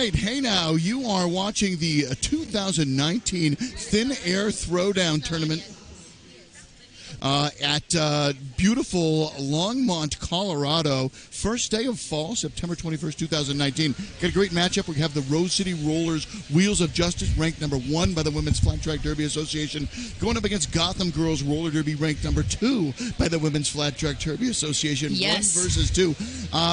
Hey now, you are watching the 2019 Thin Air Throwdown Tournament at beautiful Longmont, Colorado. First day of fall, September 21st, 2019. Got a great matchup. We have the Rose City Rollers, Wheels of Justice, ranked number 1 by the Women's Flat Track Derby Association, going up against Gotham Girls Roller Derby, ranked number 2 by the Women's Flat Track Derby Association. Yes. 1 versus 2.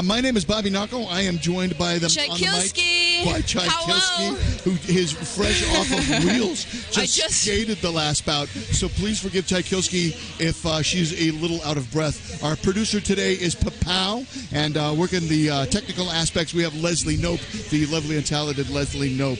My name is Bobby Knocko. I am joined by them on the mic by Chai Kilski, who is fresh off of Wheels. Just skated the last bout. So please forgive Chai Kilski if she's a little out of breath. Our producer today is Papow, and working the technical aspects, we have Leslie Nope, the lovely and talented Leslie Nope.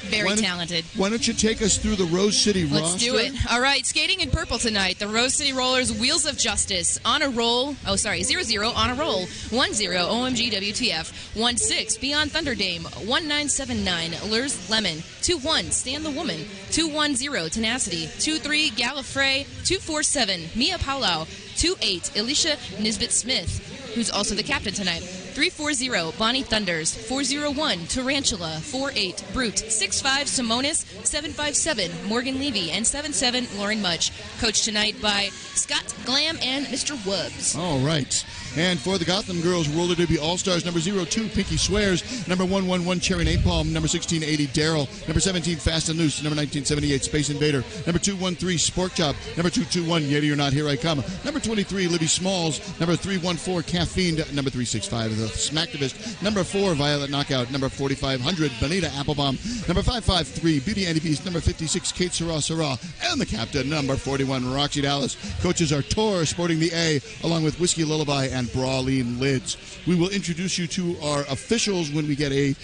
Very talented. Why don't you take us through the Rose City roster? Let's do it. All right, skating in purple tonight. The Rose City Rollers, Wheels of Justice, on a roll. 0-0, on a roll. 1-0, OMG WTF. 1-6, Beyond Thunderdame. 1-9-7-9, Lurs Lemon. 2-1, Stan the Woman. 2-1-0, Tenacity. 2-3, Gallifrey. 2-4-7, Mia Paulau. 2-8, Alicia Nisbet-Smith, who's also the captain tonight. 3-4-0, Bonnie Thunders. 4-0-1, Tarantula. 4-8, Brute. 6-5, Simonis. 7-5-7, Morgan Levy. And 7-7, Lauren Mudge. Coached tonight by Scott Glam and Mr. Wubbs. All right. And for the Gotham Girls Roller Derby All-Stars, number 02, Pinky Swears. Number 111, Cherry Napalm. Number 1680, Daryl. Number 17, Fast and Loose. Number 1978, Space Invader. Number 213, Spork Chop. Number 221, Yeti or Not, Here I Come. Number 23, Libby Smalls. Number 314, Caffeine. Number 365, The Smacktivist. Number 4, Violet Knockout. Number 4500, Bonita Applebaum. Number 553, Beauty Andy Beast. Number 56, Kate Sarah. And the captain, number 41, Roxy Dallas. Coaches are Tor, sporting the A, along with Whiskey Lullaby and Brawling Lids. We will introduce you to our officials when we get a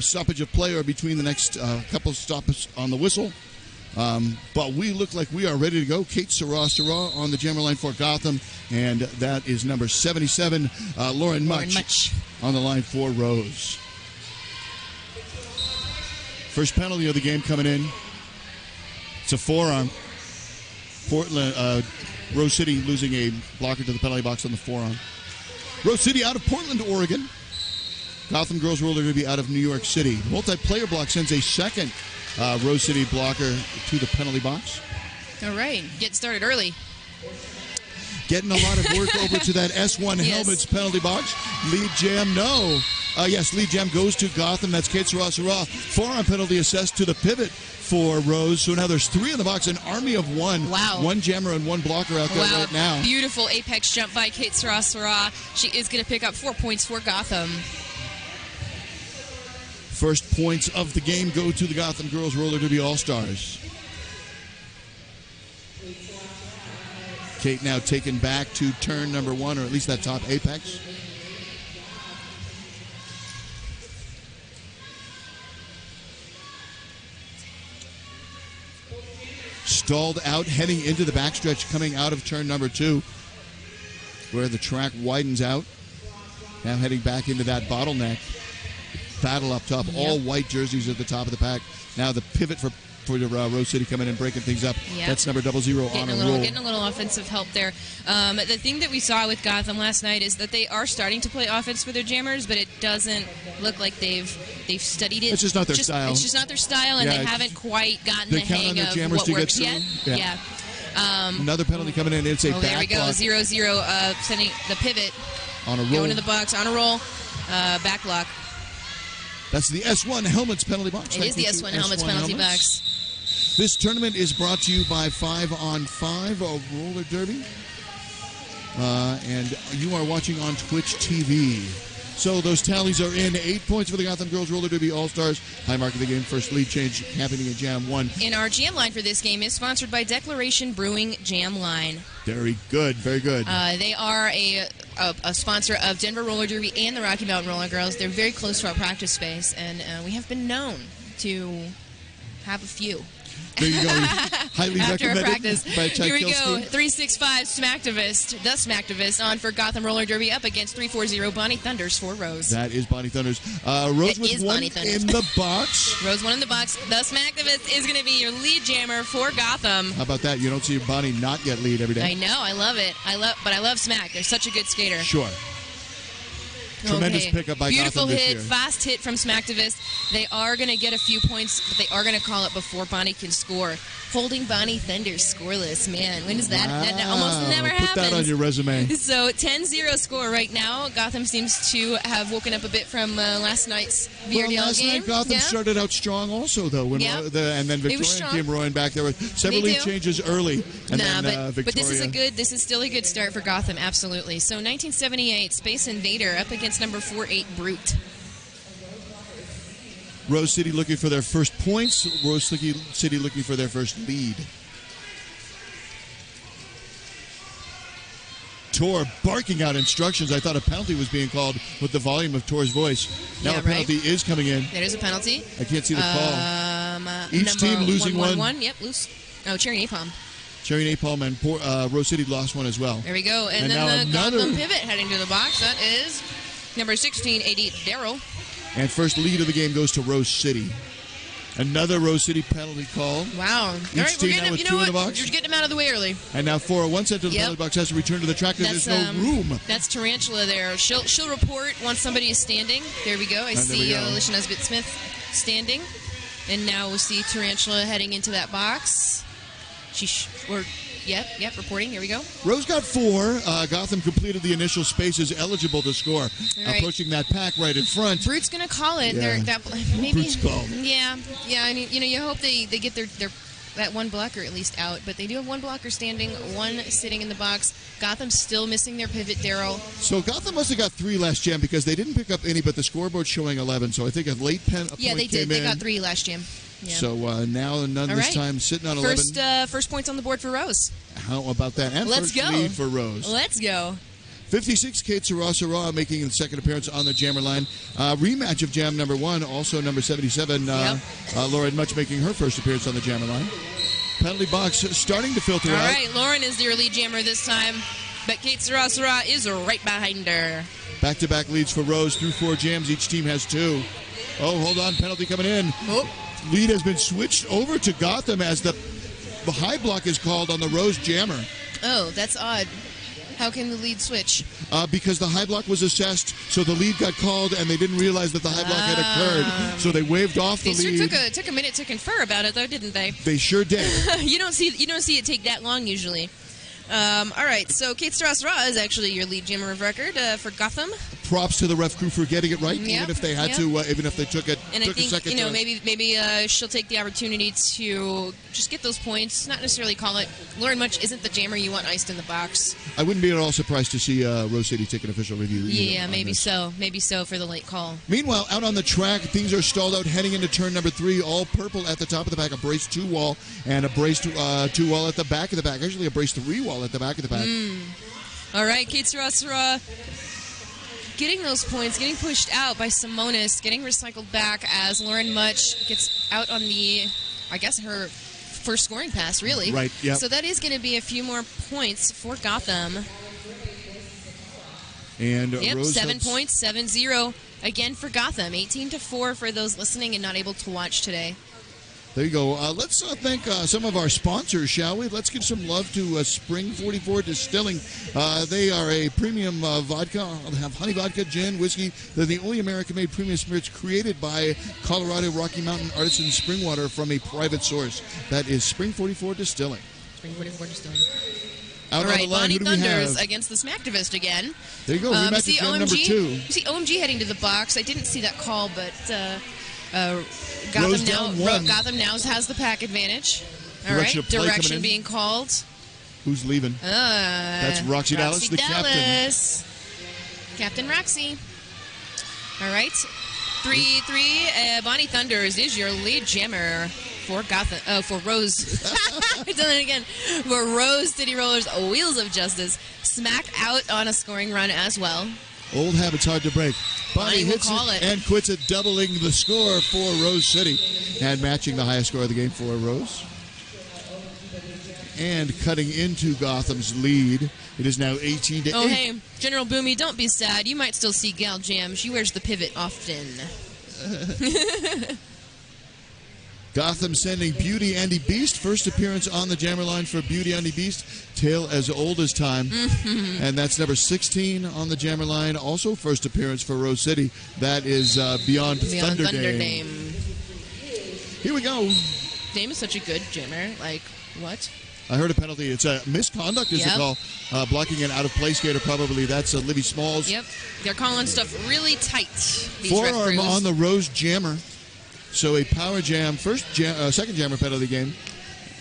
stoppage of play or between the next couple of stops on the whistle. But we look like we are ready to go. Kate Sarah on the jammer line for Gotham, and that is number 77, Lauren Mutch on the line for Rose. First penalty of the game coming in. It's a forearm. Portland, Rose City losing a blocker to the penalty box on the forearm. Rose City out of Portland, Oregon. Gotham Girls Roller Derby out of New York City. The multiplayer block sends a second Rose City blocker to the penalty box. All right, get started early. Getting a lot of work over to that S1 Helmets penalty box. Lead jam, no. Yes, lead jam goes to Gotham. That's Kate Sarah. Forearm penalty assessed to the pivot for Rose. So now there's 3 in the box, an army of 1. Wow. 1 jammer and 1 blocker out there right now. Beautiful apex jump by Kate Sarah. She is going to pick up 4 points for Gotham. First points of the game go to the Gotham Girls Roller Derby All-Stars. Kate now taken back to turn number 1, or at least that top apex. Stalled out, heading into the backstretch, coming out of turn number 2, where the track widens out. Now heading back into that bottleneck. Battle up top. All white jerseys at the top of the pack. Now the pivot for the Rose City coming in and breaking things up. Yep. That's number 00 on a roll. Getting a little offensive help there. The thing that we saw with Gotham last night is that they are starting to play offense for their jammers, but it doesn't look like they've studied it. It's just not their style. It's just not their style, and they haven't quite gotten the hang of what works yet. Yeah. Another penalty coming in. It's a back there we go. block. 0-0, sending the pivot. On a roll. Going to the box. On a roll. Back block. That's the S1 Helmets penalty box. It is the S1 Helmets penalty box. This tournament is brought to you by 5-on-5, a roller derby. And you are watching on Twitch TV. So those tallies are in. 8 points for the Gotham Girls Roller Derby All-Stars. High mark of the game. First lead change happening in Jam 1. And our jam line for this game is sponsored by Declaration Brewing Jam Line. Very good. Very good. They are a sponsor of Denver Roller Derby and the Rocky Mountain Roller Girls. They're very close to our practice space, and we have been known to have a few. There you go. Highly After recommended practice. by Chai Here we Kilski. go. 365 Smacktivist, the Smacktivist, on for Gotham Roller Derby up against 340 Bonnie Thunders for Rose. That is Bonnie Thunders. Rose with 1 in the box. Rose 1 in the box. The Smacktivist is going to be your lead jammer for Gotham. How about that? You don't see Bonnie not get lead every day. I know. I love it. But I love Smack. They're such a good skater. Sure. Tremendous pickup by Beautiful Gotham this hit, year. fast hit from Smacktivist. They are going to get a few points, but they are going to call it before Bonnie can score. Holding Bonnie Thunder scoreless. Man, when is that? That almost never happens. Put that on your resume. So 10-0 score right now. Gotham seems to have woken up a bit from last night's VRDL last game. night Gotham started out strong also, though. When and then Victoria came roaring back. There were several lead changes early. And then Victoria. But this is still a good start for Gotham, absolutely. So 1978, Space Invader up against number 4-8, Brute. Rose City looking for their first points. Rose City looking for their first lead. Tor barking out instructions. I thought a penalty was being called with the volume of Tor's voice. Now a penalty is coming in. There is a penalty. I can't see the call. Each team losing one. Yep, loose. Oh, Cherry Napalm. Cherry Napalm and Rose City lost one as well. There we go. And then the Gotham pivot heading to the box. That is number 16, AD Daryl. And first lead of the game goes to Rose City. Another Rose City penalty call. Wow. Each team now with two in the box. You're getting them out of the way early. And now 401 sent to the penalty box has to return to the track because there's no room. That's Tarantula there. She'll report once somebody is standing. There we go. I see Alicia Nesbitt-Smith standing. And now we'll see Tarantula heading into that box. Yep, reporting. Here we go. Rose got 4. Gotham completed the initial spaces eligible to score. Right. Approaching that pack right in front. Brute's going to call it. Yeah. Maybe. Brute's called. Yeah. I mean, you hope they get their that one blocker at least out, but they do have one blocker standing, one sitting in the box. Gotham's still missing their pivot, Daryl. So Gotham must have got 3 last jam because they didn't pick up any, but the scoreboard showing 11. So I think a late point they did. came They in. got 3 last jam. Yeah. So now none this time, sitting on 11. First points on the board for Rose. How about that? And Let's first go. lead for Rose. Let's go. 56, Kate Sarah making the second appearance on the jammer line. Rematch of jam number 1, also number 77, Lauren Much making her first appearance on the jammer line. Penalty box starting to filter out. All right, Lauren is your lead jammer this time, but Kate Sarah is right behind her. Back-to-back leads for Rose through 4 jams. Each team has 2. Oh, hold on. Penalty coming in. Oh. Lead has been switched over to Gotham as the high block is called on the Rose jammer. Oh, that's odd. How can the lead switch? Because the high block was assessed, so the lead got called, and they didn't realize that the high block had occurred. So they waved off the lead. They took a minute to confer about it, though, didn't they? They sure did. You don't see it take that long usually. All right, so Kate Strauss-Ra is actually your lead jammer of record for Gotham. Props to the ref crew for getting it right, even if they had to, even if they took it. And took I think a second maybe she'll take the opportunity to just get those points, not necessarily call it. Lauren Much isn't the jammer you want iced in the box. I wouldn't be at all surprised to see Rose City take an official review. Yeah, maybe so for the late call. Meanwhile, out on the track, things are stalled out heading into turn number 3. All purple at the top of the pack, a brace 2 wall, and a brace 2 wall at the back of the pack. Actually, a brace 3 wall at the back of the pack. All right, Kate Sarah getting those points, getting pushed out by Simonis, getting recycled back as Lauren Much gets out on her first scoring pass, really. Right, yeah. So that is going to be a few more points for Gotham. And Rose 7 points, 7-0 again for Gotham. 18-4 for those listening and not able to watch today. There you go. Let's thank some of our sponsors, shall we? Let's give some love to Spring 44 Distilling. They are a premium vodka. They have honey vodka, gin, whiskey. They're the only American-made premium spirits created by Colorado Rocky Mountain artisan spring water from a private source. That is Spring 44 Distilling. Spring 44 Distilling. Out all right, on the line, Bonnie who do we Thunders have? Against the Smacktivist again. There you go. Rematch of jam number 2. You see OMG heading to the box. I didn't see that call, but Gotham now has the pack advantage. All right, direction being called. Who's leaving? That's Roxy Dallas, the captain. Captain Roxy. All right, 3-3. Bonnie Thunders is your lead jammer for Gotham. Oh, for Rose. I've done it again. For Rose City Rollers, Wheels of Justice. Smack out on a scoring run as well. Old habits hard to break. Bonnie hits it and quits it, doubling the score for Rose City and matching the highest score of the game for Rose. And cutting into Gotham's lead, it is now 18-8. Oh, hey, General Boomy, don't be sad. You might still see Gal Jam. She wears the pivot often. Gotham sending Beauty Andy Beast. First appearance on the jammer line for Beauty Andy Beast. Tale as old as time. And that's number 16 on the jammer line. Also first appearance for Rose City. That is Beyond Thunder Dame. Here we go. Dame is such a good jammer. Like, what? I heard a penalty. It's a misconduct is the call. Blocking an out-of-play skater, probably. That's Livy Smalls. Yep. They're calling stuff really tight. Forearm on the Rose jammer. So a power jam, second jammer penalty game.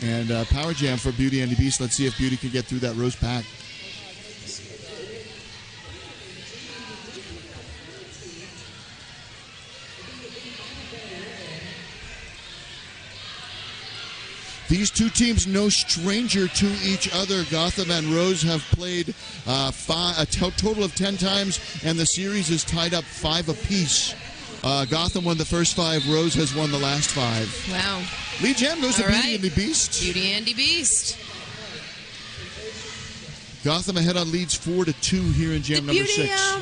And power jam for Beauty Andy Beast. Let's see if Beauty can get through that Rose pack. These two teams no stranger to each other. Gotham and Rose have played a total of 10 times, and the series is tied up 5 apiece. Gotham won the first 5. Rose has won the last 5. Wow. Lead jam goes to Beauty Andy Beast. Beauty Andy Beast. Gotham ahead on leads 4-2 here in jam number 6.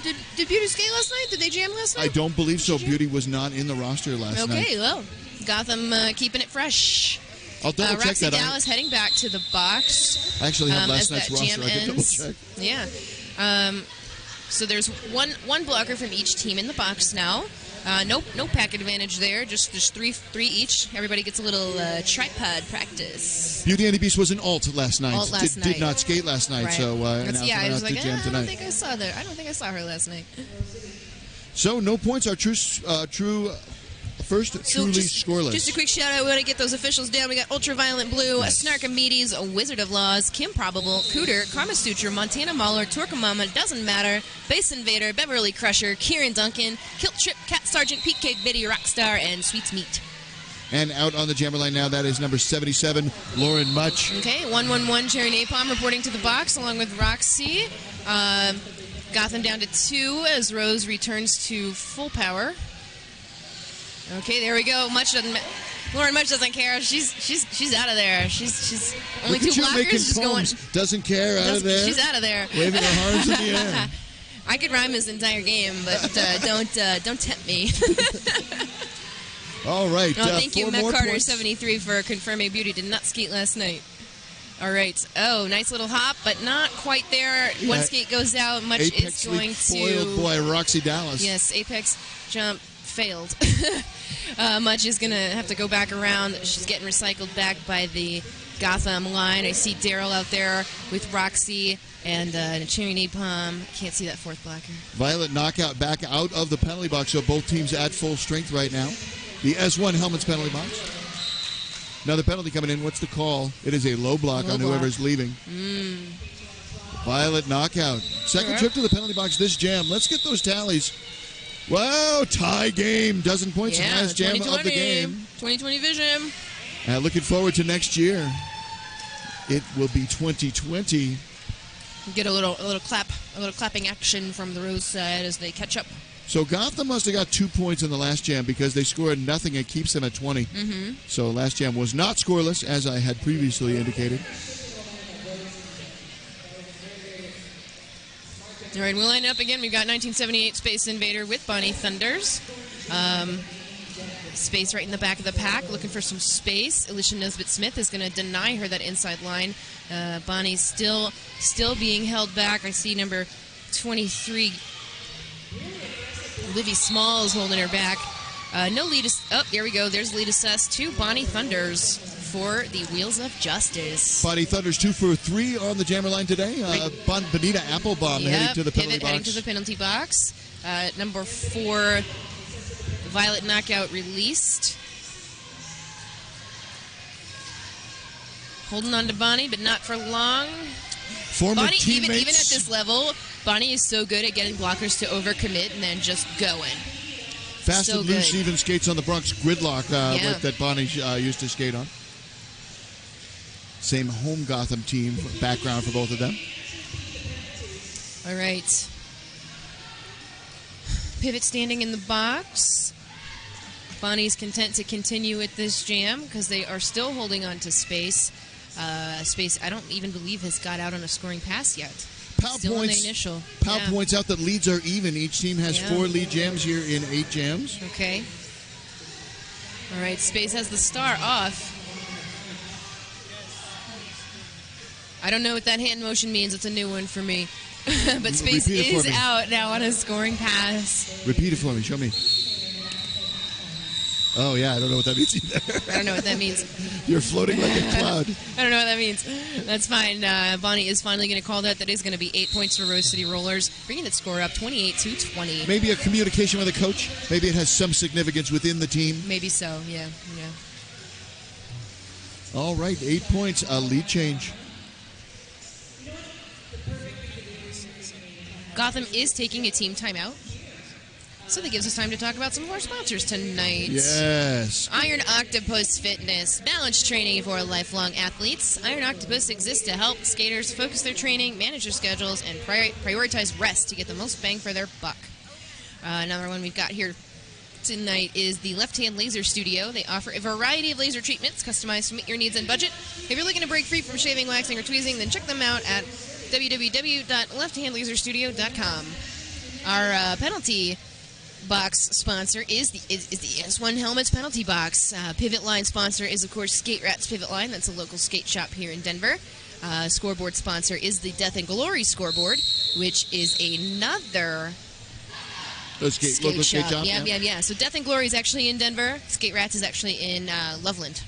Did Beauty skate last night? Did they jam last night? I don't believe so. Beauty was not in the roster last night. Okay, well, Gotham keeping it fresh. I'll double check Roxy that. Dallas heading back to the box. I actually have last night's roster. I can double check. Yeah. So there's one blocker from each team in the box now. No pack advantage there. Just three each. Everybody gets a little tripod practice. Beauty Andy Beast was an alt last night. Did not skate last night. Right. So I was like, jam I tonight. don't think I saw that. I don't think I saw her last night. So no points are true. First, truly scoreless. Just a quick shout out. We want to get those officials down. We got Ultraviolet Blue, Snark Meaties, Wizard of Laws, Kim Probable, Cooter, Karma Suture, Montana Mahler, Torquemama, Doesn't Matter, Base Invader, Beverly Crusher, Kieran Duncan, Kilt Trip, Cat Sergeant, PK Biddy, Rockstar, and Sweets Meat. And out on the jammer line now, that is number 77, Lauren Much. Okay, 111 Cherry Napalm reporting to the box along with Roxy. Gotham down to 2 as Rose returns to full power. Okay, there we go. Lauren Much doesn't care. She's out of there. She's only 2 blockers. She's going. Doesn't care. Out of there. She's out of there. Waving her arms in the air. I could rhyme this entire game, but don't tempt me. All right. Thank you, Matt Carter, points. 73, for confirming Beauty did not skate last night. All right. Oh, nice little hop, but not quite there. Yeah. One skate goes out. Much Apex is going foiled by Roxy Dallas. Yes, Apex jump failed. Much is going to have to go back around. She's getting recycled back by the Gotham line. I see Daryl out there with Roxy and Cherry Napalm. Can't see that 4th blocker. Violet knockout back out of the penalty box, so both teams at full strength right now. The S1 Helmets penalty box. Another penalty coming in. What's the call? It is a low block on whoever's leaving. Violet knockout. Second trip to the penalty box this jam. Let's get those tallies. Wow, tie game. Dozen points, highest jam of the game. 2020 vision. Looking forward to next year. It will be 2020. Get a little clapping action from the Rose side as they catch up. So Gotham must have got 2 points in the last jam because they scored nothing. It keeps them at 20. So last jam was not scoreless, as I had previously indicated. All right, we'll line up again. We've got 1978 Space Invader with Bonnie Thunders. Space right in the back of the pack, looking for some space. Alicia Nesbitt-Smith is going to deny her that inside line. Bonnie's still being held back. I see number 23, Livy Smalls, holding her back. No lead. There we go. There's lead assessed to Bonnie Thunders for the Wheels of Justice. Bonnie Thunders 2 for 3 on the jammer line today. Bonita Applebaum heading to the penalty box. Heading to the penalty box. Number 4, Violet knockout released. Holding on to Bonnie, but not for long. Bonnie, even at this level, Bonnie is so good at getting blockers to overcommit and then just going. Fast and loose, even skates on the Bronx gridlock that Bonnie used to skate on. Same home Gotham team background for both of them. All right. Pivot standing in the box. Bonnie's content to continue with this jam because they are still holding on to space. Space, I don't even believe has got out on a scoring pass yet. Powell points out that leads are even. Each team has 4 lead jams here in 8 jams. Okay. All right, Space has the star off. I don't know what that hand motion means. It's a new one for me. But Space is out now on a scoring pass. Repeat it for me. Show me. Oh, yeah, I don't know what that means either. I don't know what that means. You're floating like a cloud. I don't know what that means. That's fine. Bonnie is finally going to call that. That is going to be 8 points for Rose City Rollers, bringing the score up 28-20. Maybe a communication with a coach. Maybe it has some significance within the team. Maybe so, yeah. All right, 8 points, a lead change. Gotham is taking a team timeout. So that gives us time to talk about some of our sponsors tonight. Yes. Iron Octopus Fitness, balance training for lifelong athletes. Iron Octopus exists to help skaters focus their training, manage their schedules, and prioritize rest to get the most bang for their buck. Another one we've got here tonight is the Left Hand Laser Studio. They offer a variety of laser treatments customized to meet your needs and budget. If you're looking to break free from shaving, waxing, or tweezing, then check them out at www.lefthandlaserstudio.com. Our penalty box sponsor is the S1 Helmets penalty box. Pivot line sponsor is, of course, Skate Rats Pivot Line. That's a local skate shop here in Denver. Scoreboard sponsor is the Death and Glory Scoreboard, which is another skate shop. Yeah. So Death and Glory is actually in Denver. Skate Rats is actually in Loveland.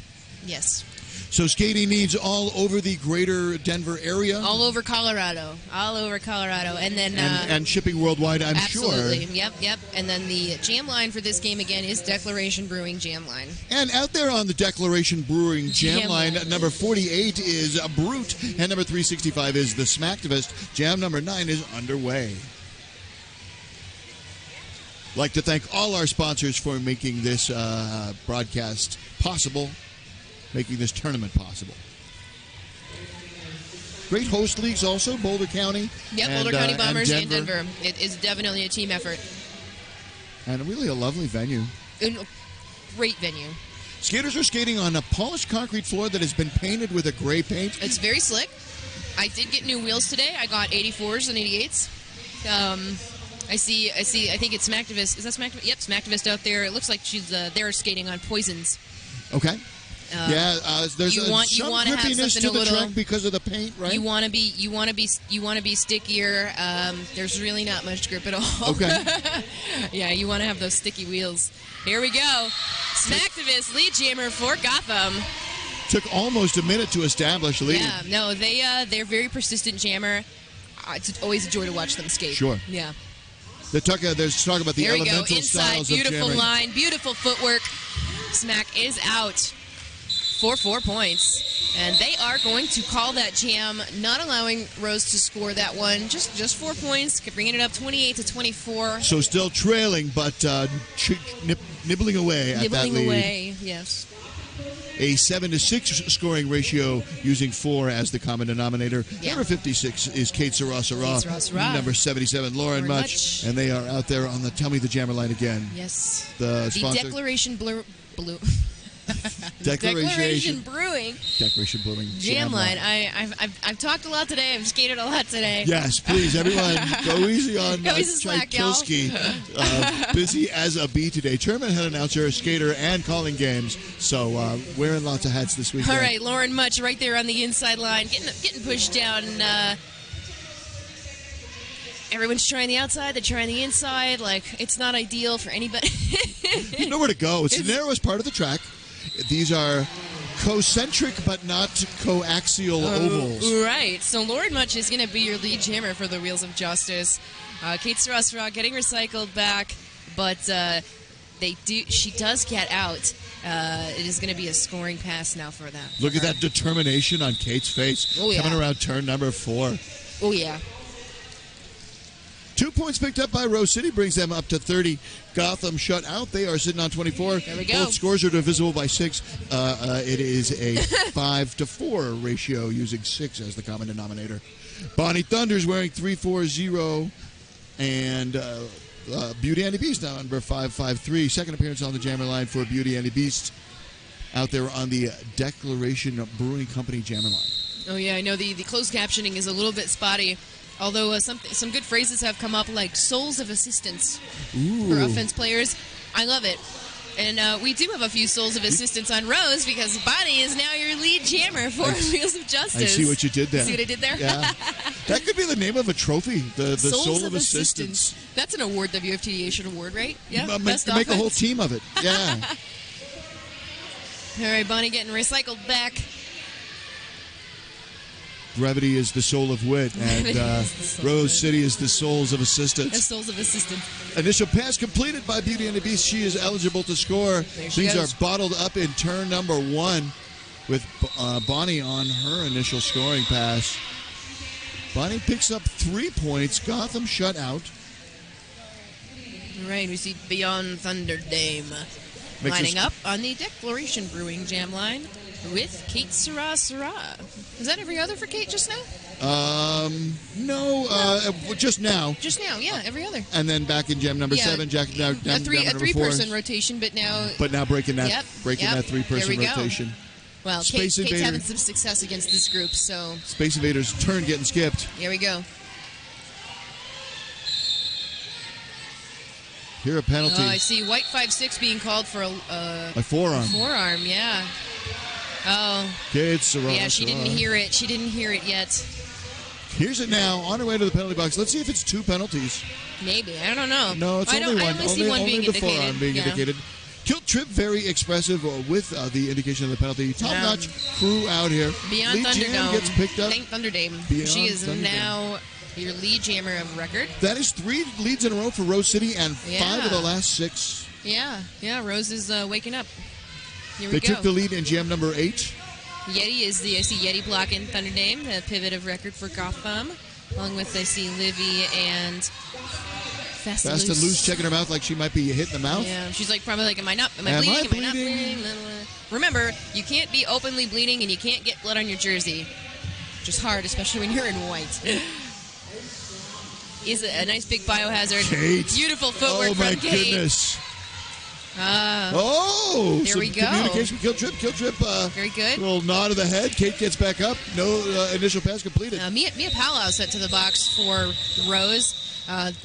Yes. So skating needs all over the greater Denver area? All over Colorado. And then and shipping worldwide, I'm absolutely. sure. Yep. And then the jam line for this game, again, is Declaration Brewing Jam Line. And out there on the Declaration Brewing Jam Line, number 48 is Brute, and number 365 is the Smacktivist. Jam number 9 is underway. Like to thank all our sponsors for making this broadcast possible, making this tournament possible. Great host leagues also, Boulder County. Yep, Boulder County Bombers and Denver. It is definitely a team effort. And really a lovely venue. Great venue. Skaters are skating on a polished concrete floor that has been painted with a gray paint. It's very slick. I did get new wheels today. I got 84s and 88s. I see. I think it's Smacktivist. Is that Smacktivist? Yep, Smacktivist out there. It looks like they're skating on Poisons. Okay. There's some grippiness to the track because of the paint, right? You want to be stickier. There's really not much grip at all. Okay. Yeah, you want to have those sticky wheels. Here we go. Smacktivist lead jammer for Gotham. Took almost a minute to establish a lead. Yeah, no, they're very persistent jammer. It's always a joy to watch them skate. Sure. Yeah. There's talk about the elemental Inside, styles of jamming. beautiful line, beautiful footwork. Smack is out for 4 points, and they are going to call that jam, not allowing Rose to score that one. Just 4 points, bringing it up 28-24. So still trailing, but nibbling away at that lead. Nibbling away, yes. A 7-6 scoring ratio using 4 as the common denominator. Yeah. Number 56 is Kate Sarasara. Number 77, Lauren Much. And they are out there on the Tell Me the Jammer line again. Yes. The sponsor. Declaration Blue. Declaration Brewing Jam line. I've talked a lot today. I've skated a lot today. Yes, please, everyone, go easy on Tchaikovsky. Busy as a bee today. Tournament head announcer, skater, and calling games. So wearing lots of hats this weekend. All right, Lauren Much right there on the inside line, getting pushed down. Everyone's trying the outside, they're trying the inside. Like, it's not ideal for anybody. You know where to go. It's the narrowest part of the track. These are concentric but not coaxial ovals. Right. So Lauren Much is going to be your lead jammer for the Wheels of Justice. Kate Sarasara getting recycled back, but she does get out. It is going to be a scoring pass now for them. Look at that determination on Kate's face. Oh, yeah. Coming around turn number 4. Oh, yeah. 2 points picked up by Rose City brings them up to 30. Gotham shut out. They are sitting on 24. There we go. Both scores are divisible by 6. It is a 5-4 ratio using 6 as the common denominator. Bonnie Thunder's wearing 340 and Beauty and the Beast now number 553. Second appearance on the jammer line for Beauty and the Beast out there on the Declaration Brewing Company jammer line. Oh, yeah, I know the closed captioning is a little bit spotty. Although some good phrases have come up, like souls of assistance for offense players. I love it. And we do have a few souls of assistance on Rose because Bonnie is now your lead jammer for Wheels of Justice. I see what you did there. See what I did there? Yeah. That could be the name of a trophy, the Soul of Assistance. That's an award, WFTDA should award, right? Yeah. Make a whole team of it. Yeah. All right, Bonnie getting recycled back. Brevity is the soul of wit, and Rose City is the souls of assistance. The souls of assistance. Initial pass completed by Beauty and the Beast. She is eligible to score. Things are bottled up in turn number 1 with Bonnie on her initial scoring pass. Bonnie picks up 3 points. Gotham shut out. All right, we see Beyond Thunderdame lining up on the Declaration Brewing Jam line with Kate Sarah. Is that every other for Kate just now? No, just now. Just now, yeah, every other. And then back in jam number 7, Jack down a number 4. three-person rotation, but now breaking that three-person rotation. Go. Well, Kate's having some success against this group, so Space Invader's turn getting skipped. Here we go. Here a penalty. Oh, I see White 5-6 being called for a forearm. Forearm, yeah. Oh. Kate Sarah. Yeah, she didn't hear it. She didn't hear it yet. Here's it now, on her way to the penalty box. Let's see if it's 2 penalties. Maybe. I don't know. No, it's only one. I only see one being the indicated. Forearm being indicated. Kilt Trip, very expressive with the indication of the penalty. Top-notch crew out here. Beyond lead Thunderdome. Jam gets picked up. Thunderdame. She is now your lead jammer of record. That is 3 leads in a row for Rose City and 5 of the last 6. Yeah, Rose is waking up. Here we They go. took the lead in jam number 8. Yeti is I see Yeti blocking Thunderdame, the pivot of record for Gotham. Along with, I see Livy and Fast and Loose checking her mouth like she might be hit in the mouth. Yeah, she's probably like, am I bleeding? Am I not bleeding? Remember, you can't be openly bleeding and you can't get blood on your jersey. Which is hard, especially when you're in white. Is a nice big biohazard. Kate. Beautiful footwork from Kate. Oh, my goodness. There we go. Communication, kill trip. Very good. A little nod of the head. Kate gets back up. No initial pass completed. Mia Palau sent to the box for Rose.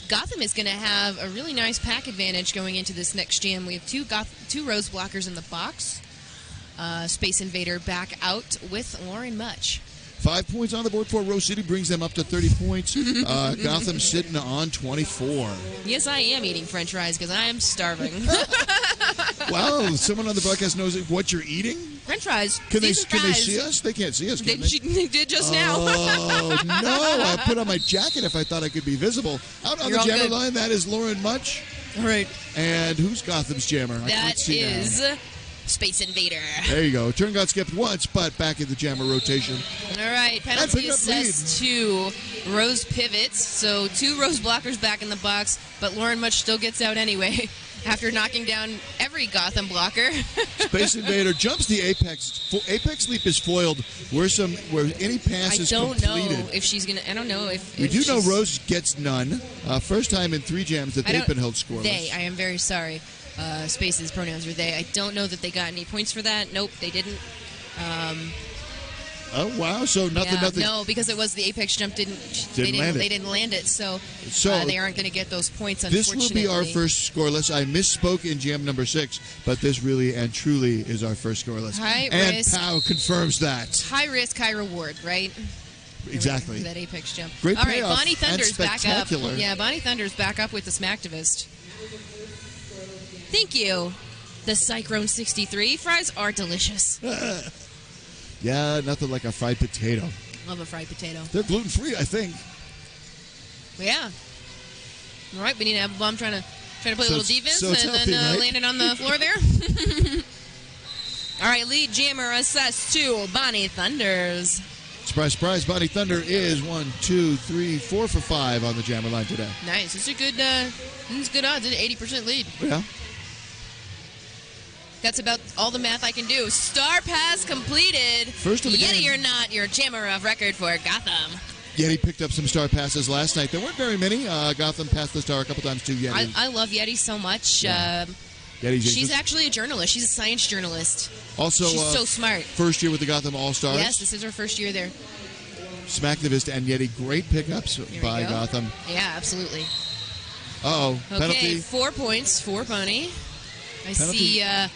Gotham is going to have a really nice pack advantage going into this next jam. We have two Rose blockers in the box. Space Invader back out with Lauren Much. 5 points on the board for Rose City, brings them up to 30 points. Gotham sitting on 24. Yes, I am eating French fries because I am starving. Wow, someone on the broadcast knows what you're eating? French fries. Can they see us? They can't see us, can they? They did just now. Oh, no. I put on my jacket if I thought I could be visible. Out on the jammer line, that is Lauren Much. All right. And who's Gotham's jammer? That is Space Invader. There you go. Turn got skipped once, but back in the jammer rotation. All right. Penalty assessed to Rose pivots. So 2 Rose blockers back in the box, but Lauren Much still gets out anyway after knocking down every Gotham blocker. Space Invader jumps the apex. Apex leap is foiled where any pass is completed. I don't know if she's going to. I don't know if. We do know Rose gets none. First time in 3 jams that they've been held scoreless. I am very sorry. Space's pronouns were they. I don't know that they got any points for that. Nope, they didn't. Oh wow! So nothing. No, because it was the apex jump. They didn't land it. So they aren't going to get those points. Unfortunately, this will be our first scoreless. I misspoke in jam number 6, but this really and truly is our first scoreless. High and risk. Pow confirms that. High risk, high reward, right? Exactly. That apex jump. Great payoff. All right, Bonnie Thunder's back up. Yeah, Bonnie Thunder's back up with the Smacktivist. Thank you. The Cyclone 63 fries are delicious. Yeah, nothing like a fried potato. Love a fried potato. They're gluten-free, I think. Yeah. All right, we need to have a bomb trying to play a little defense and healthy, then right? land it on the floor there. All right, lead jammer assessed to Bonnie Thunders. Surprise, surprise. Bonnie Thunder is 1, 2, 3, 4 for 5 on the jammer line today. Nice. It's a good odds. It's an 80% lead. Yeah. That's about all the math I can do. Star pass completed. First of the Yeti game. or not, your jammer of record for Gotham. Yeti picked up some star passes last night. There weren't very many. Gotham passed the star a couple times too. Yeti. I love Yeti so much. Yeah. She's actually a journalist. She's a science journalist. Also, she's so smart. First year with the Gotham All-Stars. Yes, this is her first year there. Smacktivist and Yeti, great pickups by Gotham. Yeah, absolutely. Uh-oh, okay, penalty. 4 points for Bonnie. I see a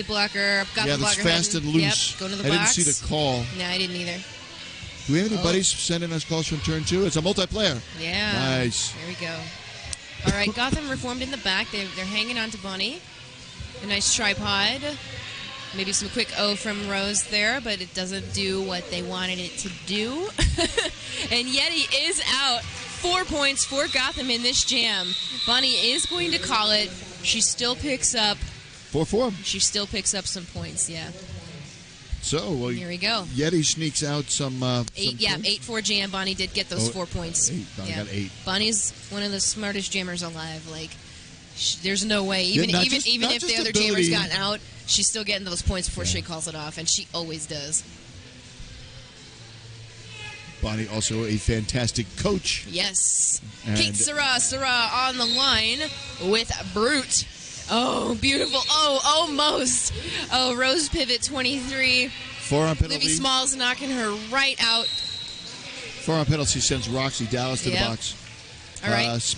blocker. Got the blocker that's fast heading. and loose. Yep, going to the I box. didn't see the call. No, I didn't either. Do we have any buddies sending us calls from turn 2? It's a multiplayer. Yeah. Nice. There we go. All right, Gotham reformed in the back. They're hanging on to Bonnie. A nice tripod. Maybe some quick O from Rose there, but it doesn't do what they wanted it to do. And Yeti is out. 4 points for Gotham in this jam. Bonnie is going to call it. She still picks up. 4-4. She still picks up some points, yeah. So, here we go. Yeti sneaks out some 8-4 jam. Bonnie did get those 4 points. Bonnie got 8. Bonnie's one of the smartest jammers alive. Like, there's no way. Even not if just the other ability. jammer's gotten out, she's still getting those points before she calls it off, and she always does. Bonnie also a fantastic coach. Yes. And Kate Sarah on the line with Brute. Oh, beautiful. Oh, almost. Oh, Rose pivot 23. Forearm penalty. Livy Smalls knocking her right out. Forearm penalty sends Roxy Dallas to the box. All right. That's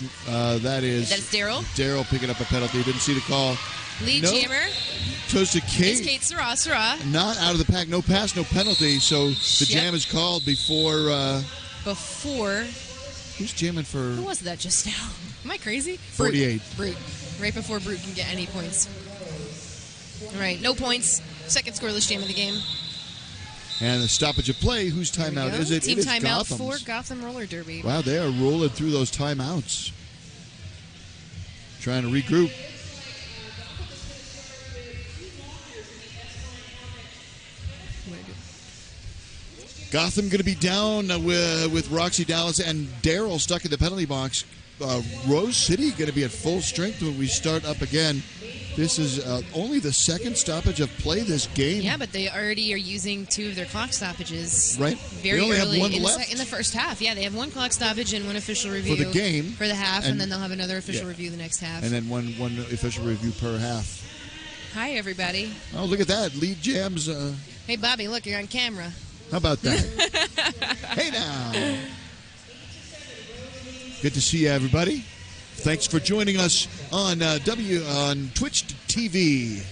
Daryl. Daryl picking up a penalty. Didn't see the call. Lead jammer. Goes to Kate. It's Kate Sarah. Not out of the pack. No pass, no penalty. So the jam is called before. Who's jamming for? Who was that just now? Am I crazy? 48. Brute. Right before Brute can get any points. All right, no points. Second scoreless jam of the game. And the stoppage of play. Whose timeout is it? Team it is timeout Gotham's. for Gotham Roller Derby. Wow, they are rolling through those timeouts. Trying to regroup. Gotham going to be down with Roxy Dallas and Daryl stuck in the penalty box. Rose City going to be at full strength when we start up again. This is only the second stoppage of play this game. Yeah, but they already are using 2 of their clock stoppages. Right. Very they only early have one left. In the first half. Yeah, they have 1 clock stoppage and 1 official review. For the game. For the half, and then they'll have another official review the next half. And then one official review per half. Hi, everybody. Oh, look at that. Lead jams. Hey, Bobby, look, you're on camera. How about that? Hey, now. Good to see you, everybody. Thanks for joining us on Twitch TV.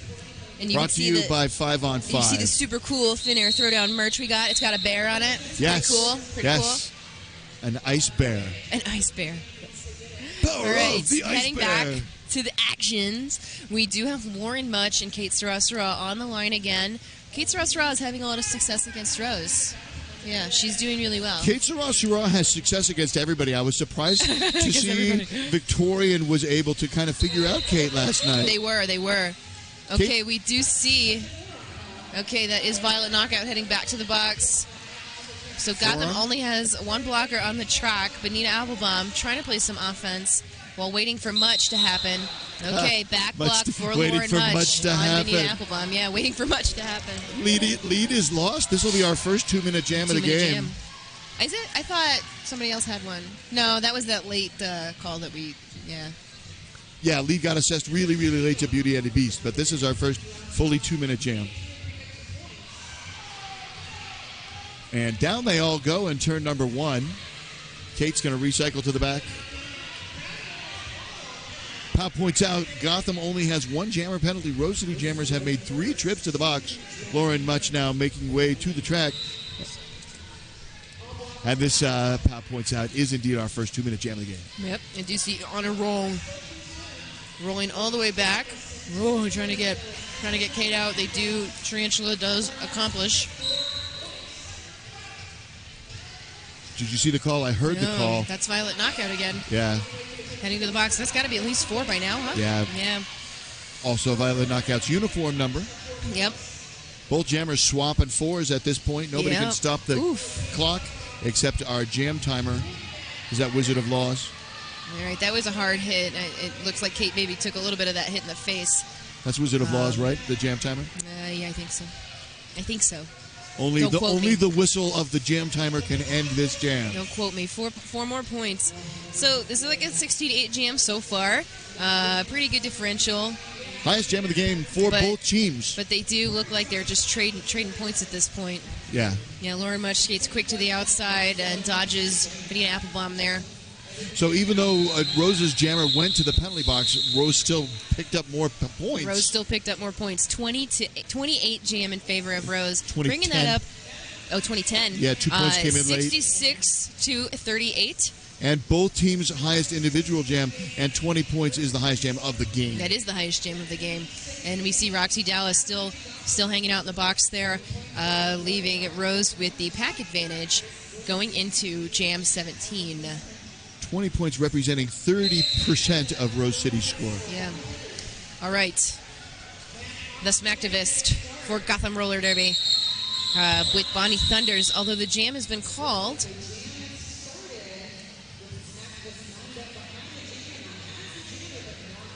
And brought to you by 5 on 5. You see the super cool Thin Air Throwdown merch we got? It's got a bear on it. Yes. Pretty cool. Pretty cool. An ice bear. An ice bear. Power All right, of the ice heading bear. back to the actions. We do have Lauren Much and Kate Sarah on the line again. Kate Sarah is having a lot of success against Rose. Yeah, she's doing really well. Kate Sarah has success against everybody. I was surprised to see Victorian was able to kind of figure out Kate last night. They were. Okay, Kate? We do see. Okay, that is Violet Knockout heading back to the box. So Gotham only has 1 blocker on the track. Benita Applebaum trying to play some offense while waiting for much to happen. Okay, back block for Lauren Much on Benita Applebaum. Yeah, waiting for much to happen. Lead is lost. This will be our first 2-minute jam of the game. Jam. Is it? I thought somebody else had one. No, that was that late call that we. Yeah. Yeah, lead got assessed really, really late to Beauty and the Beast, but this is our first fully 2-minute jam. And down they all go in turn number 1. Kate's going to recycle to the back. Pop points out Gotham only has 1 jammer penalty. Rose City Jammers have made 3 trips to the box. Lauren Much now making way to the track. And this, Pop points out, is indeed our first 2-minute jam of the game. Yep, and do see on a roll. Rolling all the way back. Oh, trying to get Kate out. They do. Tarantula does accomplish. Did you see the call? I heard the call. That's Violet Knockout again. Yeah. Heading to the box. That's got to be at least 4 by now, huh? Yeah. Yeah. Also, Violet Knockout's uniform number. Yep. Both jammers swapping 4s at this point. Nobody can stop the clock except our jam timer. Is that Wizard of Laws? All right, that was a hard hit. It looks like Kate maybe took a little bit of that hit in the face. That's Wizard of Laws, right? The jam timer? Yeah, I think so. Only the whistle of the jam timer can end this jam. Don't quote me. Four more points. So this is like a 16-8 jam so far. Pretty good differential. Highest jam of the game for both teams. But they do look like they're just trading points at this point. Yeah. Yeah, Lauren Much skates quick to the outside and dodges Benita Applebaum there. So even though Rose's jammer went to the penalty box, Rose still picked up more points. Rose still picked up more points. 28 jam in favor of Rose. 2010. Bringing that up. Oh, 2010. Yeah, 2 points came in late. 66 to 38. And both teams' highest individual jam, and 20 points is the highest jam of the game. That is the highest jam of the game. And we see Roxy Dallas still hanging out in the box there, leaving Rose with the pack advantage going into jam 17. 20 points representing 30% of Rose City's score. Yeah. All right. The Smacktivist for Gotham Roller Derby with Bonnie Thunders, although the jam has been called.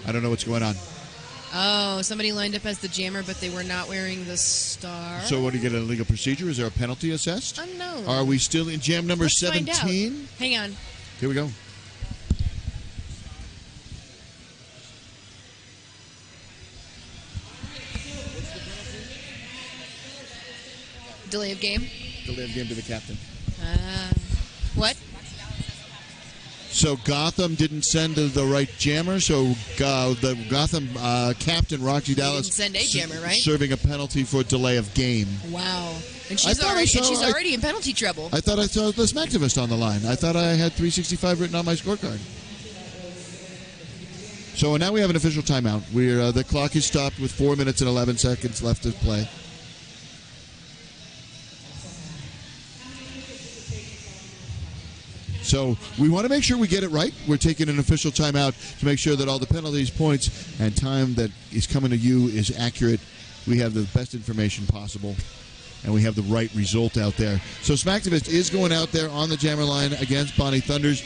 I don't know what's going on. Oh, somebody lined up as the jammer, but they were not wearing the star. So what, do you get a legal procedure? Is there a penalty assessed? Unknown. Are we still in jam number Let's 17? Find out. Hang on. Here we go. Delay of game? Delay of game to the captain. What? So Gotham didn't send the right jammer, so the Gotham captain, Roxy Dallas, didn't send a jammer, right? Serving a penalty for delay of game. Wow. And she's already in penalty trouble. I thought I saw the Smacktivist on the line. I thought I had 365 written on my scorecard. So now we have an official timeout. The clock is stopped with 4 minutes and 11 seconds left to play. So we want to make sure we get it right. We're taking an official timeout to make sure that all the penalties, points, and time that is coming to you is accurate. We have the best information possible, and we have the right result out there. So Smacktivist is going out there on the jammer line against Bonnie Thunders.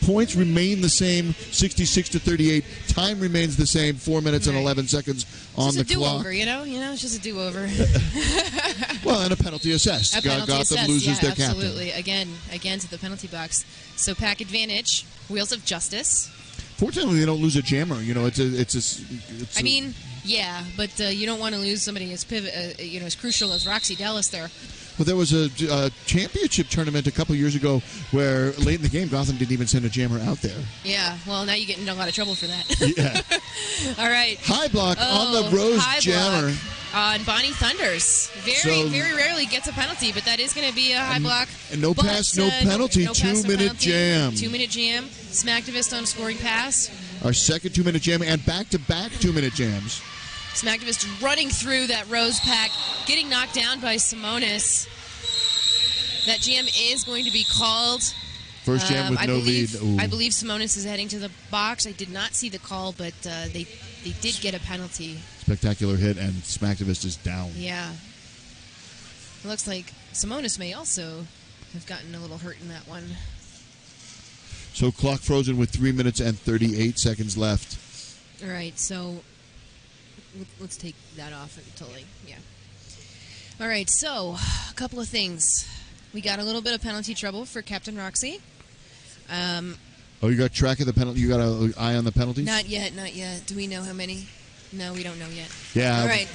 Points remain the same, 66 to 38. Time remains the same, 4 minutes and 11 seconds on the clock. It's just a do-over, you know? It's just a do-over. Well, and a penalty assessed. Gotham loses their captain. Absolutely. Again to the penalty box. So pack advantage, Wheels of Justice. Fortunately, they don't lose a jammer. I mean, yeah, but you don't want to lose somebody as as crucial as Roxy Dallas there. Well, there was a championship tournament a couple years ago where late in the game, Gotham didn't even send a jammer out there. Yeah, well, now you get into a lot of trouble for that. Yeah. All right. High block on the Rose jammer. On Bonnie Thunders. Very rarely gets a penalty, but that is going to be a high block. And no pass, no penalty. No pass, 2-minute jam. 2-minute jam. Smacktivist on scoring pass. Our second 2-minute jam and back-to-back 2-minute jams. Smacktivist running through that Rose pack, getting knocked down by Simonis. That jam is going to be called. First jam with no lead. Ooh. I believe Simonis is heading to the box. I did not see the call, but they did get a penalty. Spectacular hit, and Smacktivist is down. Yeah. It looks like Simonis may also have gotten a little hurt in that one. So clock frozen with 3 minutes and 38 seconds left. All right, so let's take that off until yeah. All right, so a couple of things. We got a little bit of penalty trouble for Captain Roxy. You got track of the penalty? You got an eye on the penalties? Not yet. Do we know how many? No, we don't know yet. Yeah. All right.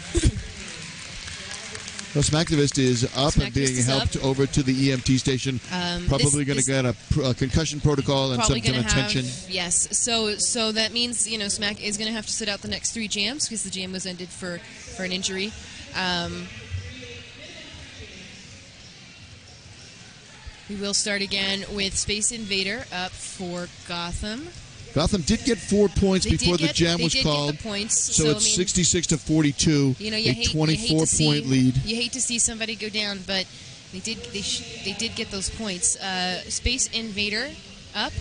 Well, Smacktivist is up and being helped over to the EMT station. Probably going to get a concussion protocol and some attention. Yes. So that means Smack is going to have to sit out the next 3 jams because the jam was ended for an injury. We will start again with Space Invader up for Gotham. Gotham did get 4 points before the jam was called. Get the points, so it's 66 to 42. A 24-point lead. You hate to see somebody go down, but they did get those points. Space Invader up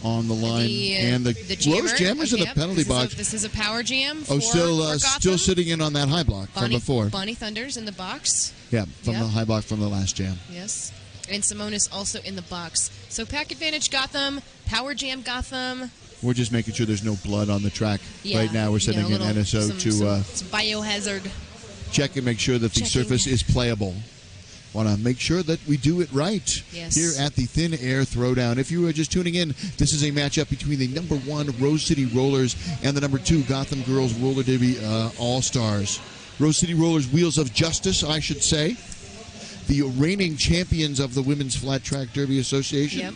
on the line, and the Rose Jammers in the penalty box. This is a power jam. Still sitting in on that high block from before. Bonnie Thunders in the box. Yeah, the high block from the last jam. Yes. And Simonis also in the box. So pack advantage Gotham, power jam Gotham. We're just making sure there's no blood on the track. Right now we're setting an NSO some biohazard. Check and make sure that the surface is playable. Want to make sure that we do it right here at the Thin Air Throwdown. If you are just tuning in, this is a matchup between the number 1 Rose City Rollers and the number 2 Gotham Girls Roller Derby All-Stars. Rose City Rollers Wheels of Justice, I should say. The reigning champions of the Women's Flat Track Derby Association. Yep.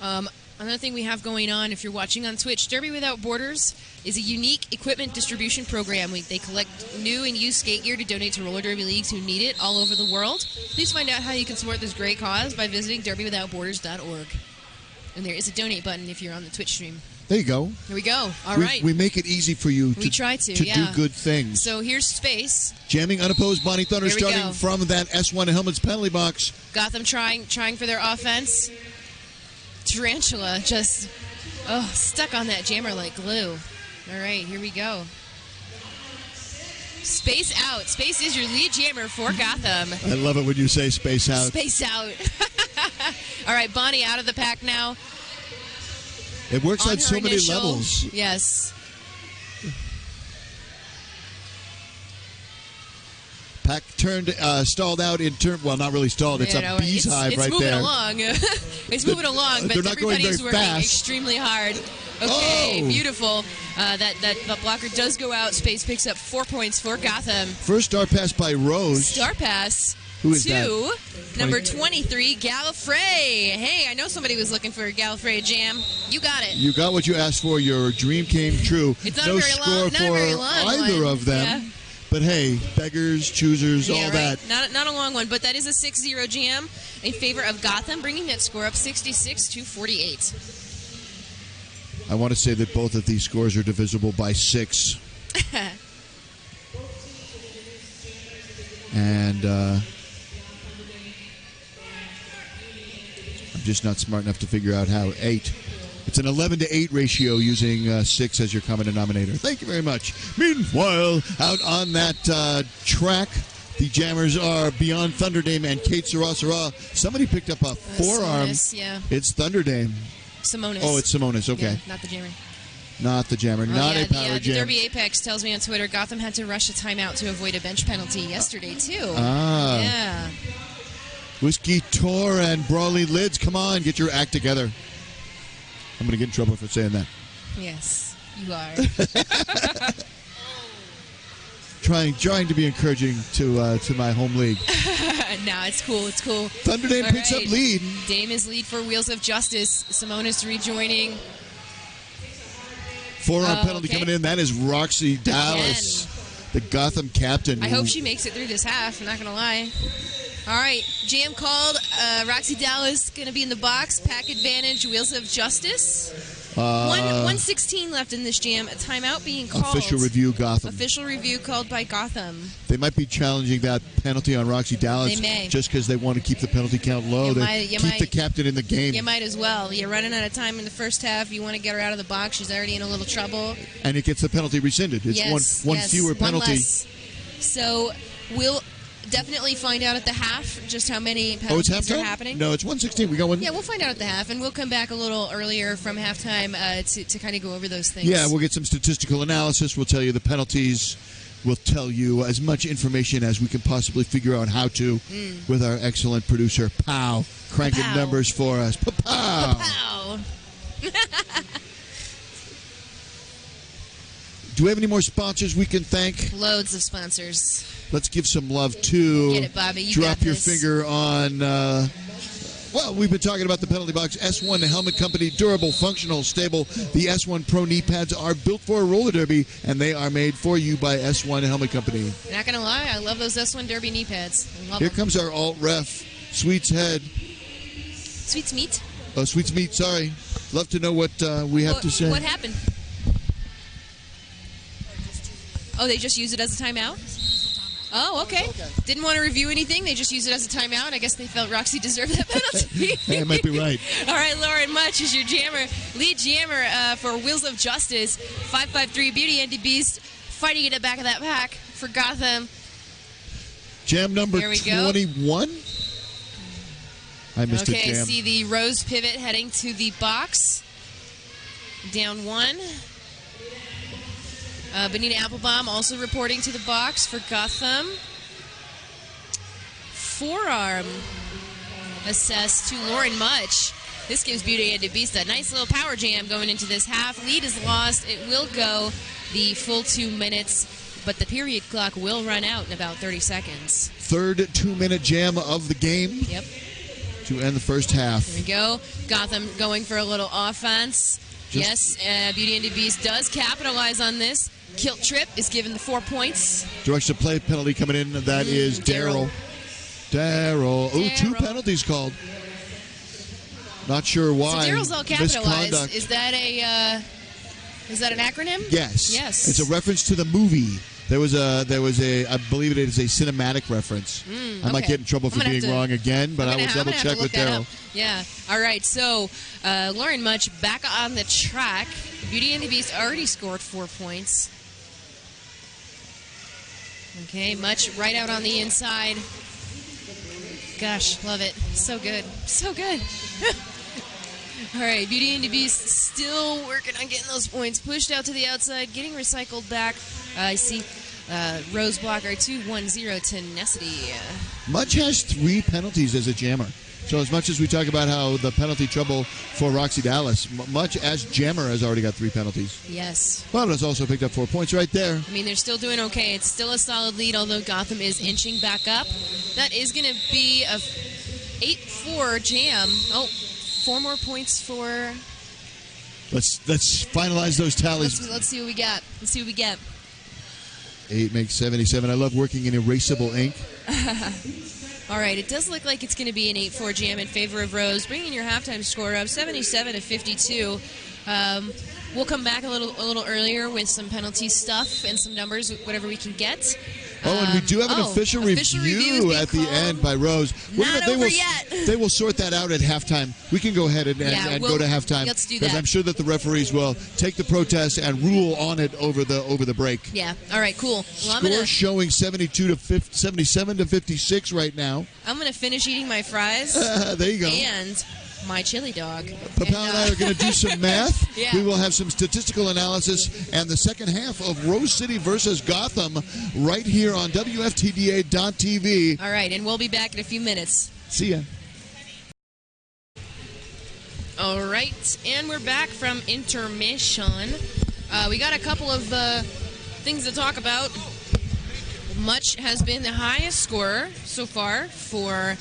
Another thing we have going on, if you're watching on Twitch, Derby Without Borders is a unique equipment distribution program. They collect new and used skate gear to donate to roller derby leagues who need it all over the world. Please find out how you can support this great cause by visiting derbywithoutborders.org. And there is a donate button if you're on the Twitch stream. There you go. Here we go. All right. We make it easy for you we try to do good things. So here's Space. Jamming unopposed Bonnie Thunder starting from that S1 Helmets penalty box. Gotham trying for their offense. Tarantula just stuck on that jammer like glue. All right, here we go. Space out. Space is your lead jammer for Gotham. I love it when you say space out. Space out. All right, Bonnie out of the pack now. It works on so many levels. Yes. Pack turned, stalled out in turn. Well, not really stalled. It's a beehive right there. It's moving along, but everybody's working extremely hard. Okay, beautiful. That blocker does go out. Space picks up 4 points for Gotham. First star pass by Rose. Star pass. Who is to number 23, Gallifrey. Hey, I know somebody was looking for a Gallifrey jam. You got it. You got what you asked for. Your dream came true. It's not no a very score long, for either of them. Yeah. But hey, beggars, choosers, all right. that. Not a long one, but that is a 6-0 jam in favor of Gotham, bringing that score up 66 to 48. I want to say that both of these scores are divisible by 6. And I'm just not smart enough to figure out how. 8. It's an 11-to-8 ratio using 6 as your common denominator. Thank you very much. Meanwhile, out on that track, the jammers are Beyond Thunderdame and Kate Sarah. Somebody picked up a forearm. Simonis, yeah. It's Thunderdame. Simonis. Oh, it's Simonis. Okay. Yeah, not the jammer. Not the jammer. Not a power jam. The Derby Apex tells me on Twitter, Gotham had to rush a timeout to avoid a bench penalty yesterday, too. Yeah. Whiskey Tor and Brawley Lids, come on, get your act together. I'm going to get in trouble for saying that. Yes, you are. trying to be encouraging to my home league. No, it's cool. It's cool. Thunderdame picks up lead. Dame is lead for Wheels of Justice. Simonis rejoining. Forearm penalty coming in. That is Roxy Dallas, the Gotham captain. I hope she makes it through this half. I'm not going to lie. All right, jam called. Roxy Dallas going to be in the box. Pack advantage, Wheels of Justice. 1:16 left in this jam. A timeout being called. Official review, Gotham. Official review called by Gotham. They might be challenging that penalty on Roxy Dallas. They may. Just because they want to keep the penalty count low. Keep the captain in the game. You might as well. You're running out of time in the first half. You want to get her out of the box. She's already in a little trouble. And it gets the penalty rescinded. It's one fewer penalty. One less. So we'll definitely find out at the half just how many penalties are happening. No, it's 1:16. We got one. Yeah, we'll find out at the half, and we'll come back a little earlier from halftime to kind of go over those things. Yeah, we'll get some statistical analysis. We'll tell you the penalties. We'll tell you as much information as we can possibly figure out how to with our excellent producer, Pow, cranking numbers for us. Pow! Pow! Do we have any more sponsors we can thank? Loads of sponsors. Let's give some love to. Get it, Bobby. You drop got your this. finger on. Well, we've been talking about the penalty box. S1 Helmet Company, durable, functional, stable. The S1 Pro knee pads are built for a roller derby, and they are made for you by S1 Helmet Company. Not gonna lie, I love those S1 Derby knee pads. I love Here them. comes our alt ref, Sweets Head. Sweets Meat. Oh, Sweets Meat. Sorry. Love to know what we have to say. What happened? Oh, they just use it as a timeout? Oh, okay. Didn't want to review anything. They just used it as a timeout. I guess they felt Roxy deserved that penalty. Hey, I might be right. All right, Lauren Much is your jammer, lead jammer for Wheels of Justice. 553 Beauty and the Beast fighting in the back of that pack for Gotham. Jam number 21. I missed a jam. Okay, see the Rose pivot heading to the box. Down 1. Benita Applebaum also reporting to the box for Gotham. Forearm assessed to Lauren Much. This gives Beauty and the Beast a nice little power jam going into this half. Lead is lost. It will go the full 2 minutes, but the period clock will run out in about 30 seconds. Third 2-minute jam of the game. Yep. to end the first half. There we go. Gotham going for a little offense. Yes, Beauty and the Beast does capitalize on this. Kilt Trip is given the 4 points. Direction of play penalty coming in. That is Daryl. Daryl. Oh, 2 penalties called. Not sure why. So Daryl's all capitalized. Misconduct. Is that an acronym? Yes. Yes. It's a reference to the movie. There was a I believe it is a cinematic reference. I might get in trouble for being wrong again, but I will double check with Daryl. Yeah. All right. So Lauren Much back on the track. Beauty and the Beast already scored 4 points. Okay, Much right out on the inside. Gosh, love it. So good. So good. All right, Beauty and the Beast still working on getting those points. Pushed out to the outside, getting recycled back. I see Rose Blocker 2-1-0 Tenacity. Much has 3 penalties as a jammer. So as much as we talk about how the penalty trouble for Roxy Dallas, Much as jammer has already got 3 penalties. Yes. Well, has also picked up 4 points right there. I mean, they're still doing okay. It's still a solid lead, although Gotham is inching back up. That is going to be a 8-4 jam. Oh, 4 more points for... Let's finalize those tallies. Let's see what we got. 8 makes 77. I love working in erasable ink. All right, it does look like it's going to be an 8-4 jam in favor of Rose, bringing your halftime score up 77-52. We'll come back a little earlier with some penalty stuff and some numbers, whatever we can get. And we do have an official review at the end by Rose. Not over yet. They will sort that out at halftime. We can go ahead and go to halftime. Let's do because that. I'm sure that the referees will take the protest and rule on it over the break. Yeah. All right. Cool. Well, Score showing 77 to 56 right now. I'm gonna finish eating my fries. There you go. And my chili dog. Papa and I are going to do some math. Yeah. We will have some statistical analysis and the second half of Rose City versus Gotham right here on WFTDA.tv. All right, and we'll be back in a few minutes. See ya. All right, and we're back from intermission. We got a couple of things to talk about. Much has been the highest scorer so far for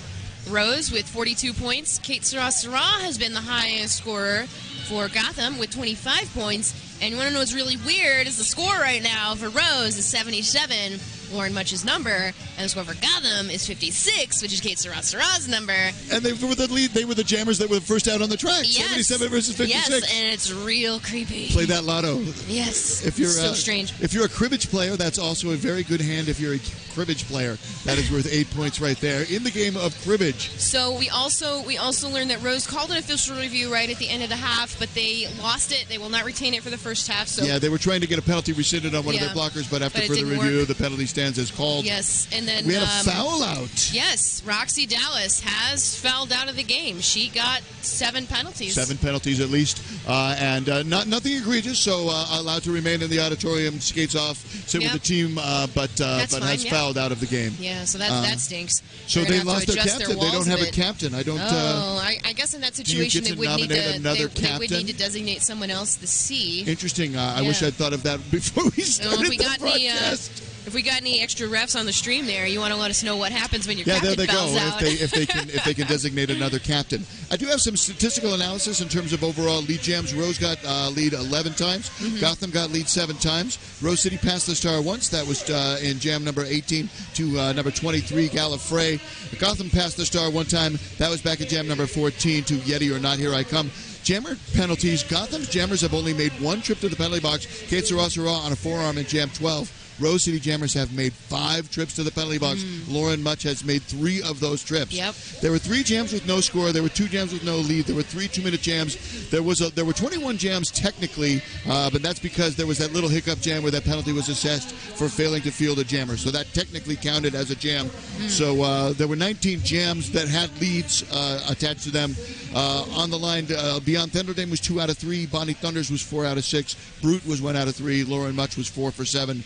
Rose with 42 points. Kate Sarah has been the highest scorer for Gotham with 25 points. And you want to know what's really weird is the score right now for Rose is 77, Lauren Much's number, and the score for Gotham is 56, which is Kate Sarah's number. And they were the lead. They were the jammers that were first out on the track. Yes. 77 versus 56. Yes, and it's real creepy. Play that lotto. Yes. If you're so strange. If you're a cribbage player, that's also a very good hand. If you're a cribbage player, that is worth 8 points right there in the game of cribbage. So we also learned that Rose called an official review right at the end of the half, but they lost it. They will not retain it for the first half. So yeah, they were trying to get a penalty rescinded on one of their blockers, but after further review, the penalty stands as called. Yes, and then we had a foul out. Yes, Roxy Dallas has fouled out of the game. She got 7 penalties. 7 penalties at least, and nothing egregious. So allowed to remain in the auditorium, skates off, sit with the team, but has fouled out of the game. Yeah, so that stinks. So they lost their captain. They don't have a captain. I don't. I guess in that situation they would need to designate someone else the C. Interesting. I wish I'd thought of that before we started the broadcast. If we got any extra refs on the stream there, you want to let us know what happens when your captain there they fouls go. out. If they can designate another captain. I do have some statistical analysis in terms of overall lead jams. Rose got lead 11 times. Mm-hmm. Gotham got lead 7 times. Rose City passed the star once. That was in jam number 18 to number 23, Gallifrey. Gotham passed the star 1 time. That was back at jam number 14 to Yeti or Not Here I Come. Jammer penalties. Gotham's jammers have only made 1 trip to the penalty box. Kate Sarah on a forearm in jam 12. Rose City Jammers have made 5 trips to the penalty box. Lauren Much has made 3 of those trips. Yep. There were 3 jams with no score. There were 2 jams with no lead. There were 3 2-minute jams. There were 21 jams technically, but that's because there was that little hiccup jam where that penalty was assessed for failing to field a jammer. So that technically counted as a jam. So there were 19 jams that had leads attached to them. On the line, Beyond Thunderdame was 2 out of 3. Bonnie Thunders was 4 out of 6. Brute was 1 out of 3. Lauren Much was 4 for 7.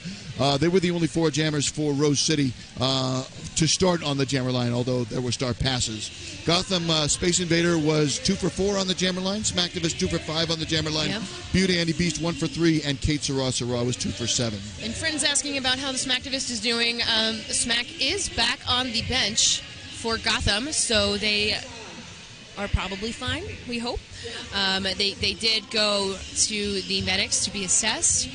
They were the only 4 jammers for Rose City to start on the jammer line, although there were start passes. Gotham Space Invader was 2 for 4 on the jammer line. Smacktivist 2 for 5 on the jammer line. Yep. Beauty Andy Beast 1 for 3, and Kate Sarah was 2 for 7. And friends asking about how the Smacktivist is doing. Smack is back on the bench for Gotham, so they are probably fine, we hope. They did go to the medics to be assessed,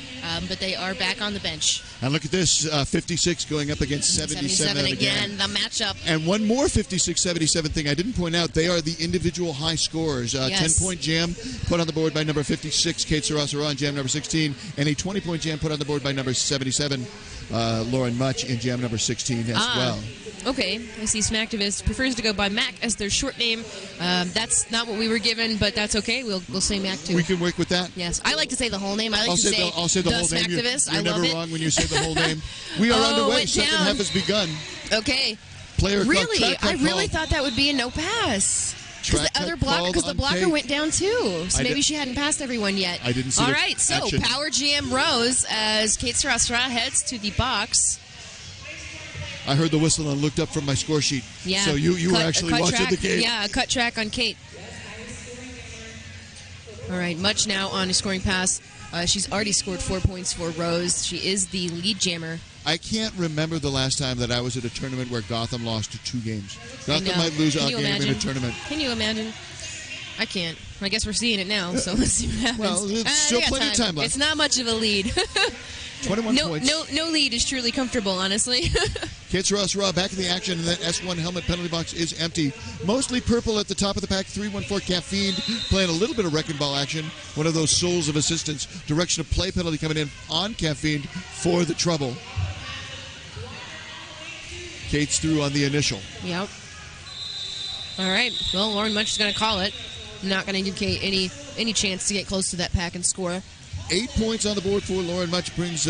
but they are back on the bench. And look at this, 56 going up against 77 again, the matchup. And one more 56-77 thing I didn't point out, they are the individual high scorers. 10-point jam put on the board by number 56, Kate Sarasara on jam number 16, and a 20-point jam put on the board by number 77, Lauren Much in jam number 16 as well. Okay, I see Smacktivist prefers to go by Mac as their short name. That's not what we were given, but that's okay. We'll say Mac too. We can work with that. Yes, I like to say the whole name. I'll say the whole name. You're never wrong when you say the whole name. We are underway. Second half has begun. Okay. Player really, I really thought that would be a no pass. Because the blocker went down too. So maybe she hadn't passed everyone yet. I didn't see All right, so action. Power Jam Rose as Kate Sarasara heads to the box. I heard the whistle and looked up from my score sheet. Yeah. So you were actually watching the game. Yeah, a cut track on Kate. All right, Much now on a scoring pass. She's already scored 4 points for Rose. She is the lead jammer. I can't remember the last time that I was at a tournament where Gotham lost 2 games. Gotham might lose a game in a tournament. Can you imagine? I can't. I guess we're seeing it now, so let's see what happens. Well, there's still plenty of time left. It's not much of a lead. 21 points. No lead is truly comfortable, honestly. Kate Sarasara back in the action, and that S1 helmet penalty box is empty. Mostly purple at the top of the pack. 314 Caffeine playing a little bit of wrecking ball action. One of those souls of assistance. Direction of play penalty coming in on Caffeine for the trouble. Kate's through on the initial. Yep. All right. Well, Lauren Much is going to call it. Not going to give Kate any chance to get close to that pack and score. 8 points on the board for Lauren Much brings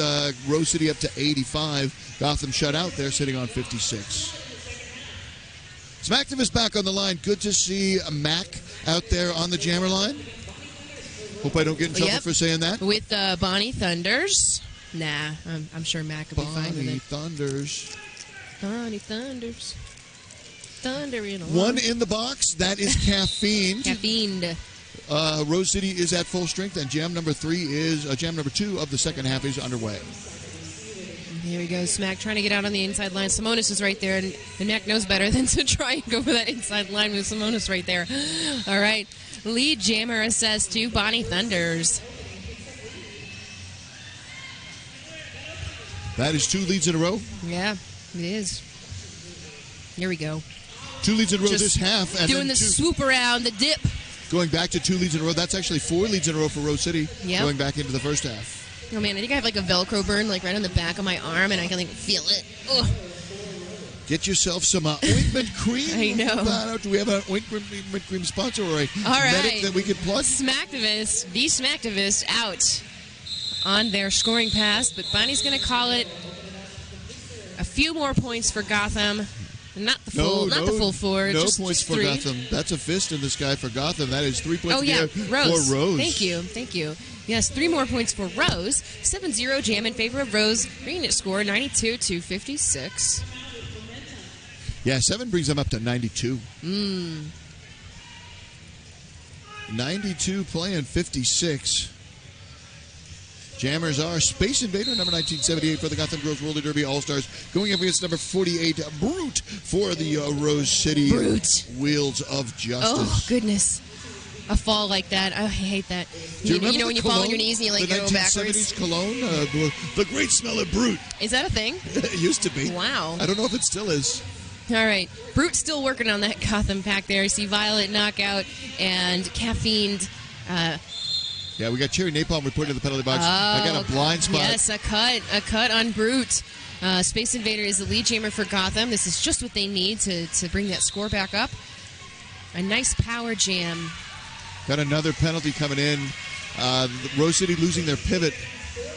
Rose City up to 85. Gotham shut out. They're sitting on 56. Smacktivist back on the line. Good to see Mac out there on the jammer line. Hope I don't get in trouble for saying that. With Bonnie Thunders. Nah, I'm sure Mac will be fine with it. Bonnie Thunders. Thunder in a one in the box. That is Caffeine. Caffeined. Rose City is at full strength, and jam number 2 of the second half is underway. Here we go. Smack trying to get out on the inside line. Simonis is right there, and Mac knows better than to try and go for that inside line with Simonis right there. All right. Lead jammer assessed to Bonnie Thunders. That is 2 leads in a row. Yeah, it is. Here we go. 2 leads in a row this half. And doing the swoop around, the dip. Going back to 2 leads in a row. That's actually 4 leads in a row for Rose City. Going back into the first half. Oh, man, I think I have like a Velcro burn like right on the back of my arm, and I can like feel it. Ugh. Get yourself some ointment cream. I know. Do we have an ointment cream sponsor or a medic that we could plug? Smacktivist, the Smacktivist out on their scoring pass, but Bonnie's going to call it a few more points for Gotham. Not the full 4. No just points for 3. Gotham. That's a fist in the sky for Gotham. That is 3 points Rose. for Rose. Thank you. Yes, 3 more points for Rose. 7-0 jam in favor of Rose. Bringing it score 92-56. Yeah, 7 brings them up to 92. 92 playing 56. Jammers are Space Invader, number 1978 for the Gotham Girls Roller Derby All-Stars, going up against number 48, Brute, for the Rose City Wheels of Justice. Oh, goodness. A fall like that. I hate that. You know when you fall on your knees and you like go backwards? The 1970s cologne, the great smell of Brute. Is that a thing? It used to be. Wow. I don't know if it still is. All right. Brute's still working on that Gotham pack there. I see Violet Knockout and Caffeined. Yeah, we got Cherry Napalm reporting to the penalty box. I got a blind spot. Yes, a cut on Brute. Space Invader is the lead jammer for Gotham. This is just what they need to bring that score back up. A nice power jam. Got another penalty coming in. Rose City losing their pivot.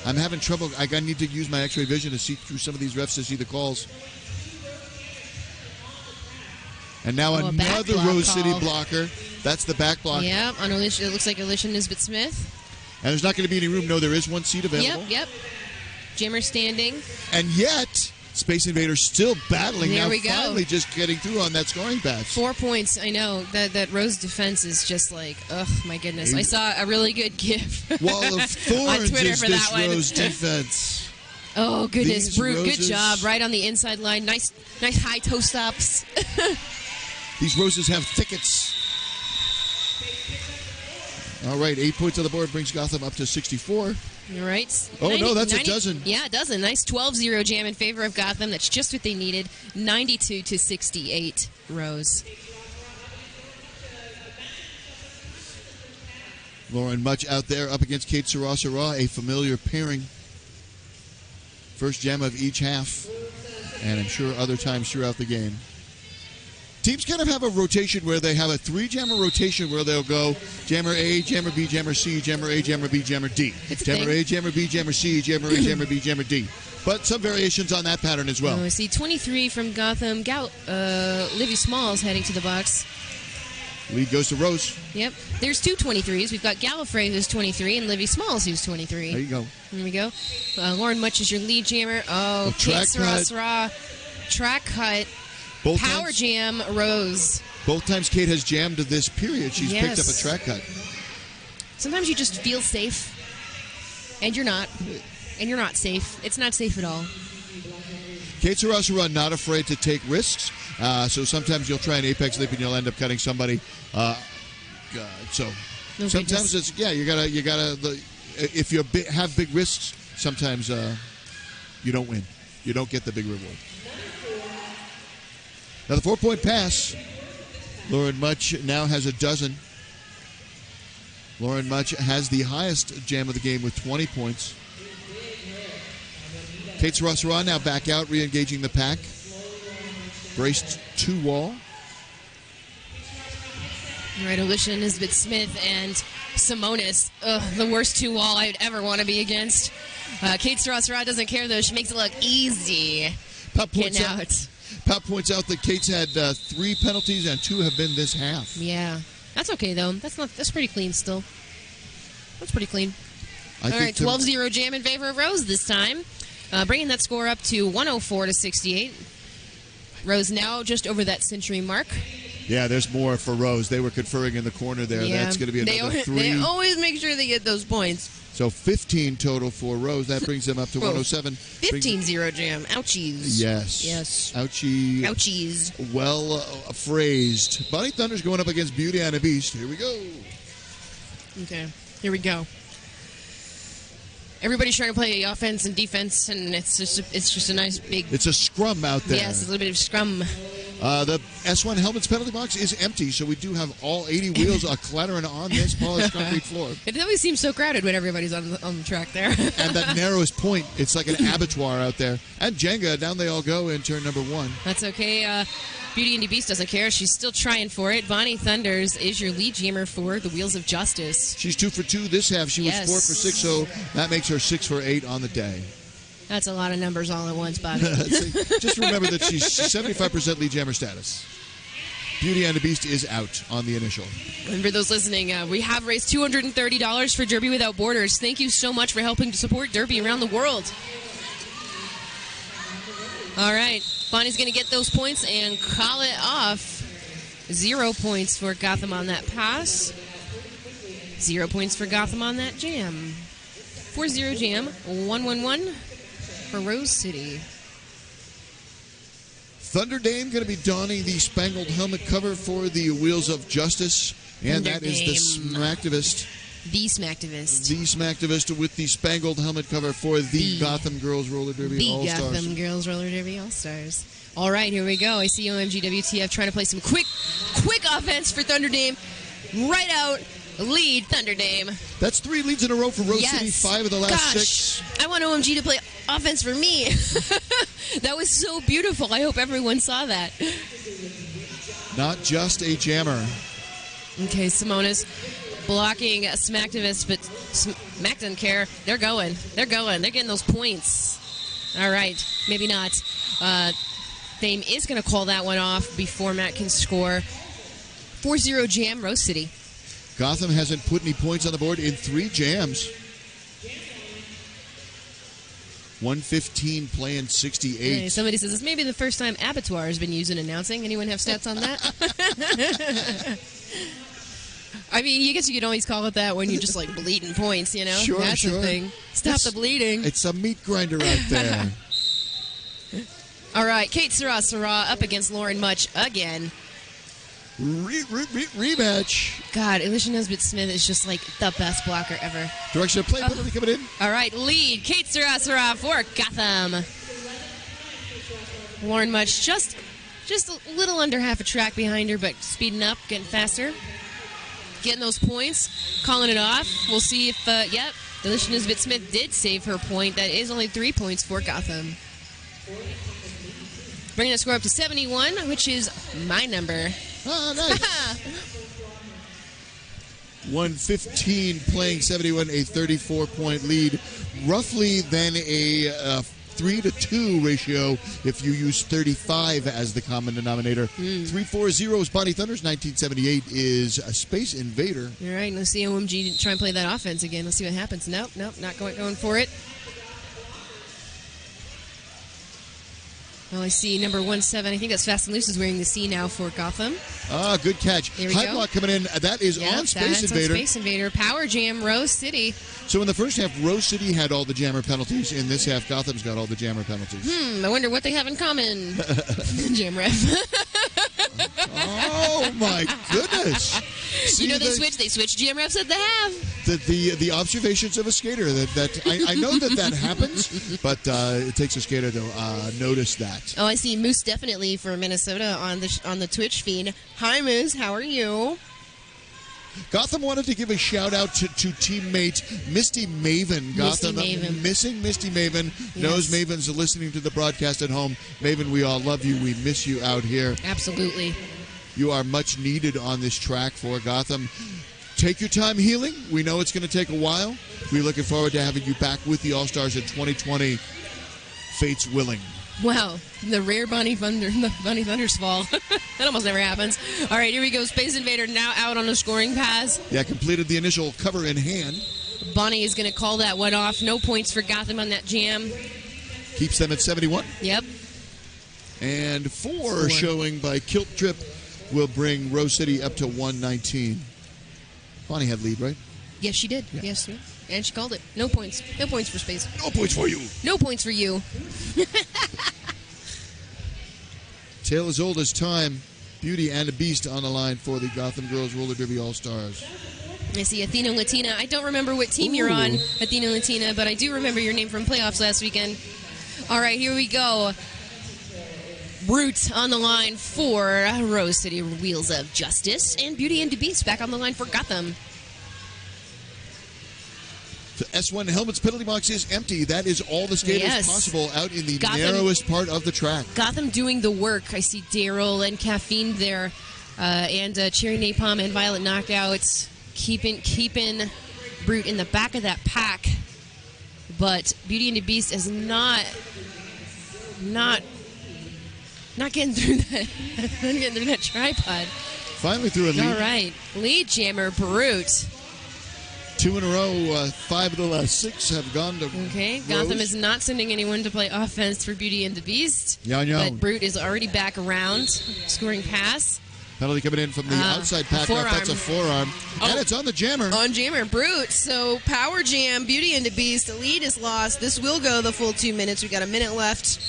I'm having trouble. I need to use my X-ray vision to see through some of these refs to see the calls. And now another Rose City blocker. That's the back block. Yeah, on Alicia, it looks like Alicia Nisbet Smith. And there's not going to be any room. No, there is 1 seat available. Yep. Jammer standing. And yet, Space Invader still battling. There now we go. Finally just getting through on that scoring pass. 4 points. I know. That Rose defense is just like, oh, my goodness. I saw a really good GIF Wall of Thorns on Twitter is for this that Rose one. defense. Oh, goodness. These Brute, roses, good job. Right on the inside line. Nice high toe stops. These roses have thickets. All right, 8 points on the board brings Gotham up to 64. All right. Oh, no, that's a dozen. Yeah, a dozen. Nice 12-0 jam in favor of Gotham. That's just what they needed. 92-68, Rose. Lauren Much out there up against Kate Sarah, a familiar pairing. First jam of each half, and I'm sure other times throughout the game. Teams kind of have a rotation where they have a 3-jammer rotation where they'll go jammer A, jammer B, jammer C, jammer A, jammer B, jammer D. Jammer A, jammer B, jammer C, jammer A, jammer B, jammer D. But some variations on that pattern as well. I see 23 from Gotham. Livy Smalls heading to the box. Lead goes to Rose. Yep. There's two 23s. We've got Gallifrey, who's 23, and Livy Smalls, who's 23. There you go. Here we go. Lauren Much is your lead jammer. Oh, track Kate cut. Track cut. Both Power times, jam, Rose. Both times Kate has jammed this period, she's picked up a track cut. Sometimes you just feel safe, and you're not. And you're not safe. It's not safe at all. Kate Sarah not afraid to take risks. So sometimes you'll try an apex leap and you'll end up cutting somebody. Sometimes it's you gotta. If you have big risks, sometimes you don't win. You don't get the big reward. Now the 4-point pass. Lauren Much now has a dozen. Lauren Much has the highest jam of the game with 20 points. Kate Sarah now back out, re-engaging the pack. Braced 2-wall. All right, Alicia Nisbet Smith and Simonis. The worst 2-wall I'd ever want to be against. Kate Sarah doesn't care, though. She makes it look easy. Pop points out that Kate's had 3 penalties and 2 have been this half. Yeah. That's okay, though. That's pretty clean still. That's pretty clean. All right, 12-0 jam in favor of Rose this time. Bringing that score up to 104-68. Rose now just over that century mark. Yeah, there's more for Rose. They were conferring in the corner there. Yeah. That's going to be another 3. They always make sure they get those points. So 15 total for Rose. That brings them up to 107. 15-0 jam. Ouchies. Yes. Ouchies. Well phrased. Bonnie Thunder's going up against Beauty and the Beast. Here we go. Okay. Here we go. Everybody's trying to play offense and defense, and it's just a nice big... It's a scrum out there. Yes, it's a little bit of scrum. The S1 Helmets penalty box is empty, so we do have all 80 wheels clattering on this polished concrete floor. It always seems so crowded when everybody's on the track there. And that narrowest point, it's like an abattoir out there. And Jenga, down they all go in turn number 1. That's okay. Beauty and the Beast doesn't care. She's still trying for it. Bonnie Thunders is your lead jammer for the Wheels of Justice. She's 2 for 2 this half. She was 4 for 6, so that makes her 6 for 8 on the day. That's a lot of numbers all at once, Bobby. Just remember that she's 75% lead jammer status. Beauty and the Beast is out on the initial. And for those listening, we have raised $230 for Derby Without Borders. Thank you so much for helping to support Derby around the world. All right. Bonnie's going to get those points and call it off. 0 points for Gotham on that pass. 0 points for Gotham on that jam. 4-0 jam. 1-1-1 for Rose City. Thunder Dame going to be donning the spangled helmet cover for the Wheels of Justice. And Thunder that is Dame. the Smacktivist. The Smacktivist. The Smacktivist with the spangled helmet cover for the Gotham Girls Roller Derby All-Stars. The Gotham Girls Roller Derby All-Stars. All right, here we go. I see OMG WTF trying to play some quick offense for Thunder Dame. Right out, lead Thunder Dame. That's 3 leads in a row for Rose City, 5 of the last 6. I want OMG to play offense for me. That was so beautiful. I hope everyone saw that. Not just a jammer. Okay, Simonis blocking Smacktivist, but Smack doesn't care. They're going. They're getting those points. All right, maybe not. Thame is going to call that one off before Matt can score. 4-0 jam, Rose City. Gotham hasn't put any points on the board in 3 jams. 115 playing 68. Hey, somebody says this may be the first time Abattoir has been used in announcing. Anyone have stats on that? I mean, I guess you could always call it that when you're just like bleeding points, you know? Sure, That's the thing. Stop the bleeding. It's a meat grinder out there. All right, Kate Sarah up against Lauren Much again. Rematch. God, Alicia Nesbitt-Smith is just like the best blocker ever. Direction of play, penalty coming in. All right, lead, Kate Sarasara for Gotham. Lauren Much just a little under half a track behind her, but speeding up, getting faster. Getting those points, calling it off. We'll see if, Alicia Nesbitt-Smith did save her point. That is only 3 points for Gotham. Bringing the score up to 71, which is my number. Oh, nice. 115 playing 71, a 34-point lead. Roughly then a 3-to-2 ratio if you use 35 as the common denominator. 340 is Bonnie Thunders. 1978 is a Space Invader. All right, let's see OMG try and play that offense again. Let's see what happens. Nope, not going for it. Well, I see number 17. I think that's Fast and Loose is wearing the C now for Gotham. Ah, good catch. High block coming in. That is on Space Invader. On Space Invader. Power Jam, Rose City. So in the first half, Rose City had all the jammer penalties. In this half, Gotham's got all the jammer penalties. I wonder what they have in common. Jam ref. Oh, my goodness. See, they switch jam refs at the half. The observations of a skater that I know that happens, but it takes a skater to notice that. Oh, I see Moose definitely for Minnesota on the Twitch feed. Hi, Moose. How are you? Gotham wanted to give a shout out to teammate Misty Maven. Gotham missing Misty Maven. Yes. Knows Maven's listening to the broadcast at home. Maven, we all love you. We miss you out here. Absolutely. You are much needed on this track for Gotham. Take your time healing. We know it's going to take a while. We're looking forward to having you back with the All-Stars in 2020. Fates willing. Wow, the rare Bonnie Thunders fall. That almost never happens. All right, here we go. Space Invader now out on a scoring pass. Yeah, completed the initial cover in hand. Bonnie is going to call that one off. No points for Gotham on that jam. Keeps them at 71. Yep. And four showing by Kilt Trip will bring Rose City up to 119. Bonnie had lead, right? Yes, she did. Yeah. Yes, and she called it. No points. No points for Space. No points for you. No points for you. Tale as old as time. Beauty and the Beast on the line for the Gotham Girls Roller Derby All-Stars. I see Athena Latina. I don't remember what team you're on, Athena Latina, but I do remember your name from playoffs last weekend. All right, here we go. Brute on the line for Rose City Wheels of Justice, and Beauty and the Beast back on the line for Gotham. The S1 Helmets penalty box is empty. That is all the skaters possible out in the narrowest part of the track. Gotham doing the work. I see Daryl and Caffeine there, and Cherry Napalm and Violet Knockouts keeping Brute in the back of that pack. But Beauty and the Beast is not getting through that tripod. Finally through a lead. All right, lead jammer Brute. 2 in a row. 5 of the last 6 have gone to Okay, Rose. Gotham is not sending anyone to play offense for Beauty and the Beast. But Brute is already back around, scoring pass. Penalty coming in from the outside pack. That's a forearm. And it's on the jammer. On jammer, Brute. So power jam, Beauty and the Beast. The lead is lost. This will go the full 2 minutes. We've got a minute left.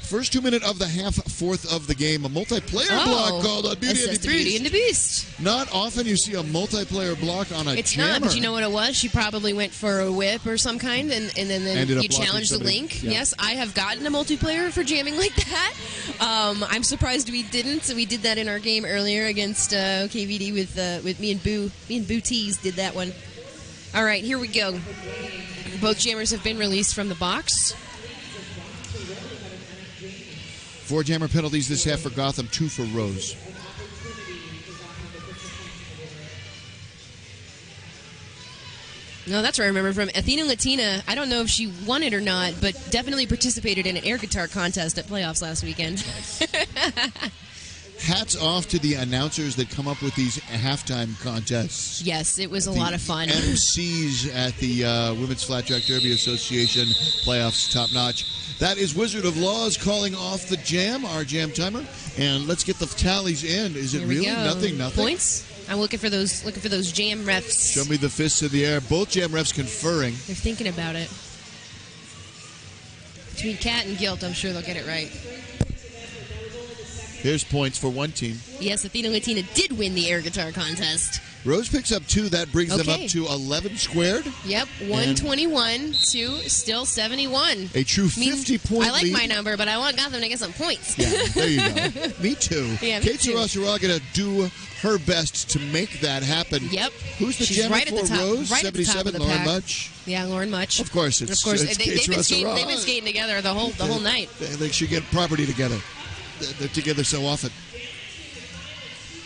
First 2 minute of the half, fourth of the game. A multiplayer block called on Beauty and the Beast. Beauty and the Beast. Not often you see a multiplayer block on a jammer. It's not, but you know what it was? She probably went for a whip or some kind, and then you challenged the link. Yeah. Yes, I have gotten a multiplayer for jamming like that. I'm surprised we didn't. We did that in our game earlier against OKVD with me and Boo. Me and Boo Tees did that one. All right, here we go. Both jammers have been released from the box. 4 jammer penalties this half for Gotham, 2 for Rose. No, that's what I remember from Athena Latina. I don't know if she won it or not, but definitely participated in an air guitar contest at playoffs last weekend. Hats off to the announcers that come up with these halftime contests. Yes, it was a lot of fun. MCs at the Women's Flat Track Derby Association playoffs, top notch. That is Wizard of Laws calling off the jam, our jam timer. And let's get the tallies in. Is it really nothing? Points? I'm looking for those jam refs. Show me the fists in the air. Both jam refs conferring. They're thinking about it. Between Cat and Guilt, I'm sure they'll get it right. Here's points for one team. Yes, Athena Latina did win the air guitar contest. Rose picks up 2. That brings them Okay. up to 11 squared. Yep, 121 to still 71. A true 50-point I like lead. my number, but I want Gotham to get some points. Yeah, there you go. Me too. Yeah, me Kate too. Sarasura going to do her best to make that happen. Yep. Who's the She's jammer right at for the top, Rose? right at the top 77, of the Lauren pack. Much. Yeah, Lauren Much. Of course, it's they've Kate been Sarasura. skating together the whole night. They should get property together. They're together so often.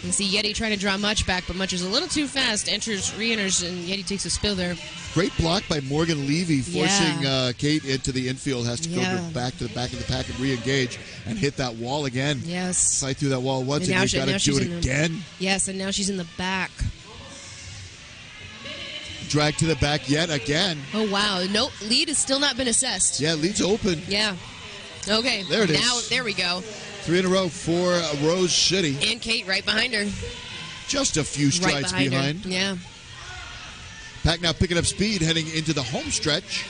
You see Yeti trying to draw Much back, but Much is a little too fast. Re-enters, and Yeti takes a spill there. Great block by Morgan Levy, forcing Yeah. Kate into the infield. Has to go back to the back of the pack and re-engage and hit that wall again. Yes. Fight through that wall once, and you got to do it again. Yes, and now she's in the back. Drag to the back yet again. Oh, wow. Nope, lead has still not been assessed. Yeah, lead's open. Yeah. Okay. There it is. Now, there we go. 3 in a row for Rose City. And Kate right behind her. Just a few strides Right behind. her. Yeah. Pack now picking up speed, heading into the home stretch.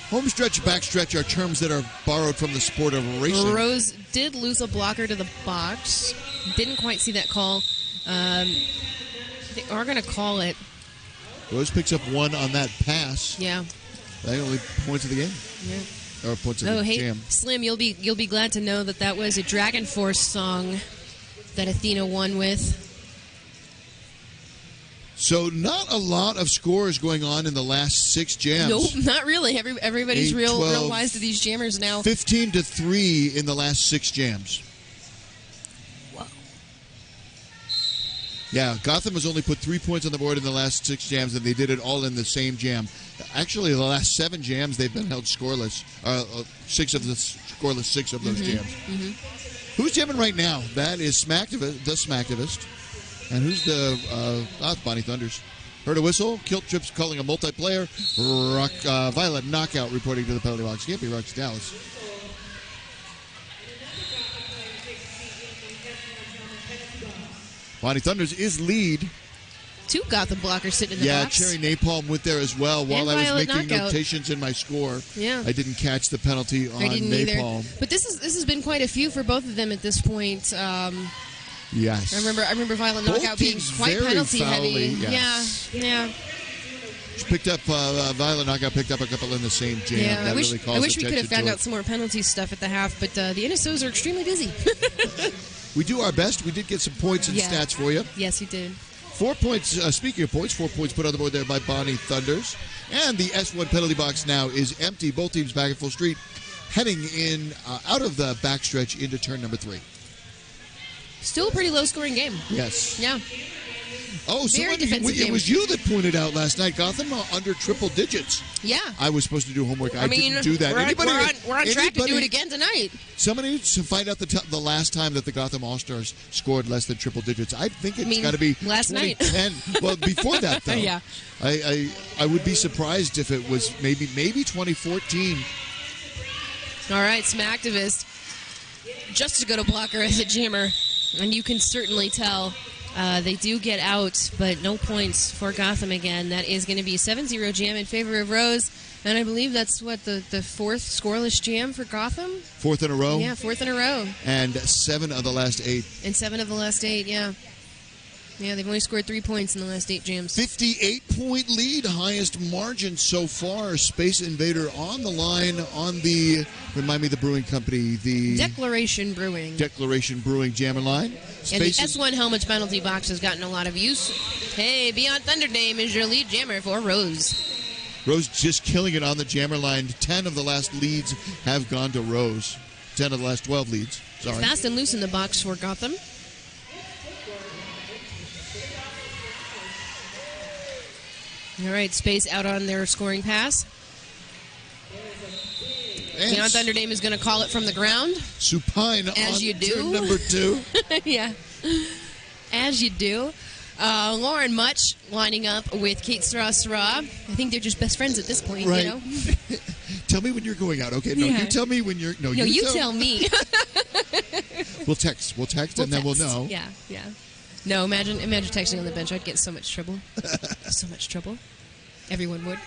Home stretch, backstretch are terms that are borrowed from the sport of racing. Rose did lose a blocker to the box. Didn't quite see that call. They are going to call it. Rose picks up 1 on that pass. Yeah. That only points of the game. Yeah. Or points of the hey, jam. Slim, you'll be glad to know that was a Dragon Force song that Athena won with. So not a lot of scores going on in the last 6 jams. Nope, not really. Everybody's 8, real 12, wise to these jammers now. 15-3 in the last 6 jams. Wow. Yeah, Gotham has only put 3 points on the board in the last 6 jams, and they did it all in the same jam. Actually, the last 7 jams, they've been held scoreless. 6 of the scoreless 6 of those jams. Mm-hmm. Who's jamming right now? That is Smacktivist, the Smacktivist. And who's the Bonnie Thunders? Heard a whistle. Kilt Trips calling a multiplayer. Violet Knockout reporting to the penalty box. Can't be Rox Dallas. Bonnie Thunders is lead. 2 Gotham blockers sitting in the Yeah, box. Cherry Napalm went there as well. While And I was Violet making Knockout. notations in my score, Yeah. I didn't catch the penalty on I didn't Napalm. either. But this has been quite a few for both of them at this point. Yes. I remember Violet Both Knockout being teams quite very penalty foully, heavy. yes. Yeah. She picked up Violet Knockout picked up a couple in the same jam. Yeah, That I wish really calls we could have attention found to out it. some more penalty stuff at the half, but the NSOs are extremely busy. We do our best. We did get some points and Yeah. stats for you. Yes, you did. 4 points. Speaking of points, 4 points put on the board there by Bonnie Thunders. And the S1 penalty box now is empty. Both teams back at full street, heading in out of the backstretch into turn number 3. Still a pretty low-scoring game. Yes. Yeah. Oh, Very someone, defensive it game. was you that pointed out last night, Gotham, under triple digits. Yeah. I was supposed to do homework. I mean, didn't do that. we're on track to do it again tonight. Somebody needs to find out the last time that the Gotham All-Stars scored less than triple digits. I think it's got to be last night. 2010. Well, before that, though. Yeah. I would be surprised if it was maybe 2014. All right, Smacktivist. Just as good a blocker as a jammer, and you can certainly tell they do get out, but no points for Gotham again. That is going to be a 7-0 jam in favor of Rose, and I believe that's the 4th scoreless jam for Gotham? 4th in a row? Yeah, 4th in a row. And 7 of the last 8. And 7 of the last 8, yeah. Yeah, they've only scored 3 points in the last 8 jams. 58-point lead, highest margin so far. Space Invader on the line on the, remind me the brewing company, the Declaration Brewing. Declaration Brewing Jammer line. And the S1 Helmets penalty box has gotten a lot of use. Hey, Beyond Thunderdame is your lead jammer for Rose. Rose just killing it on the jammer line. 10 of the last leads have gone to Rose. 10 of the last 12 leads. Sorry. Fast and loose in the box for Gotham. All right, Space out on their scoring pass. And Beyond Thunderdame is going to call it from the ground. Supine As on you do. turn number 2. Yeah, as you do. Lauren Much lining up with Kate Sarasura. I think they're just best friends at this point, Right. you know? Tell me when you're going out, okay? No, Yeah. you tell me when you're... No, No, you tell me. We'll text, and then we'll know. Yeah, yeah. No, imagine texting on the bench. I'd get so much trouble. So much trouble. Everyone would.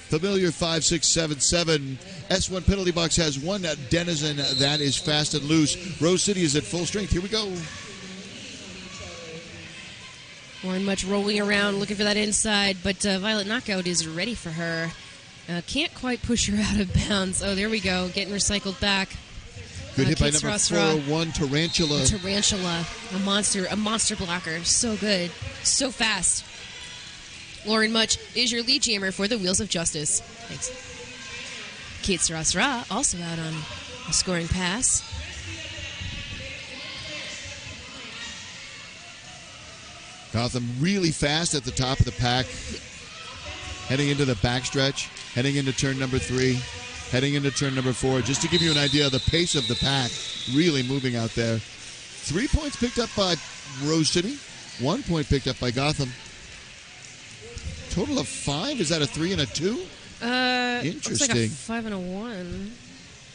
Familiar 5677. S1 penalty box has one denizen that is fast and loose. Rose City is at full strength. Here we go. Warren Much rolling around looking for that inside, but Violet Knockout is ready for her. Can't quite push her out of bounds. Oh, there we go. Getting recycled back. Good hit by Kate number Sarasra. 401, Tarantula. Tarantula. A monster blocker. So good. So fast. Lauren Much is your lead jammer for the Wheels of Justice. Thanks. Kate Sarasra also out on a scoring pass. Gotham really fast at the top of the pack. Heading into the backstretch. Heading into turn number 3. Heading into turn number 4. Just to give you an idea of the pace of the pack. Really moving out there. 3 points picked up by Rose City. 1 point picked up by Gotham. Total of 5? Is that a 3 and a 2? Interesting. Looks like a 5 and a 1.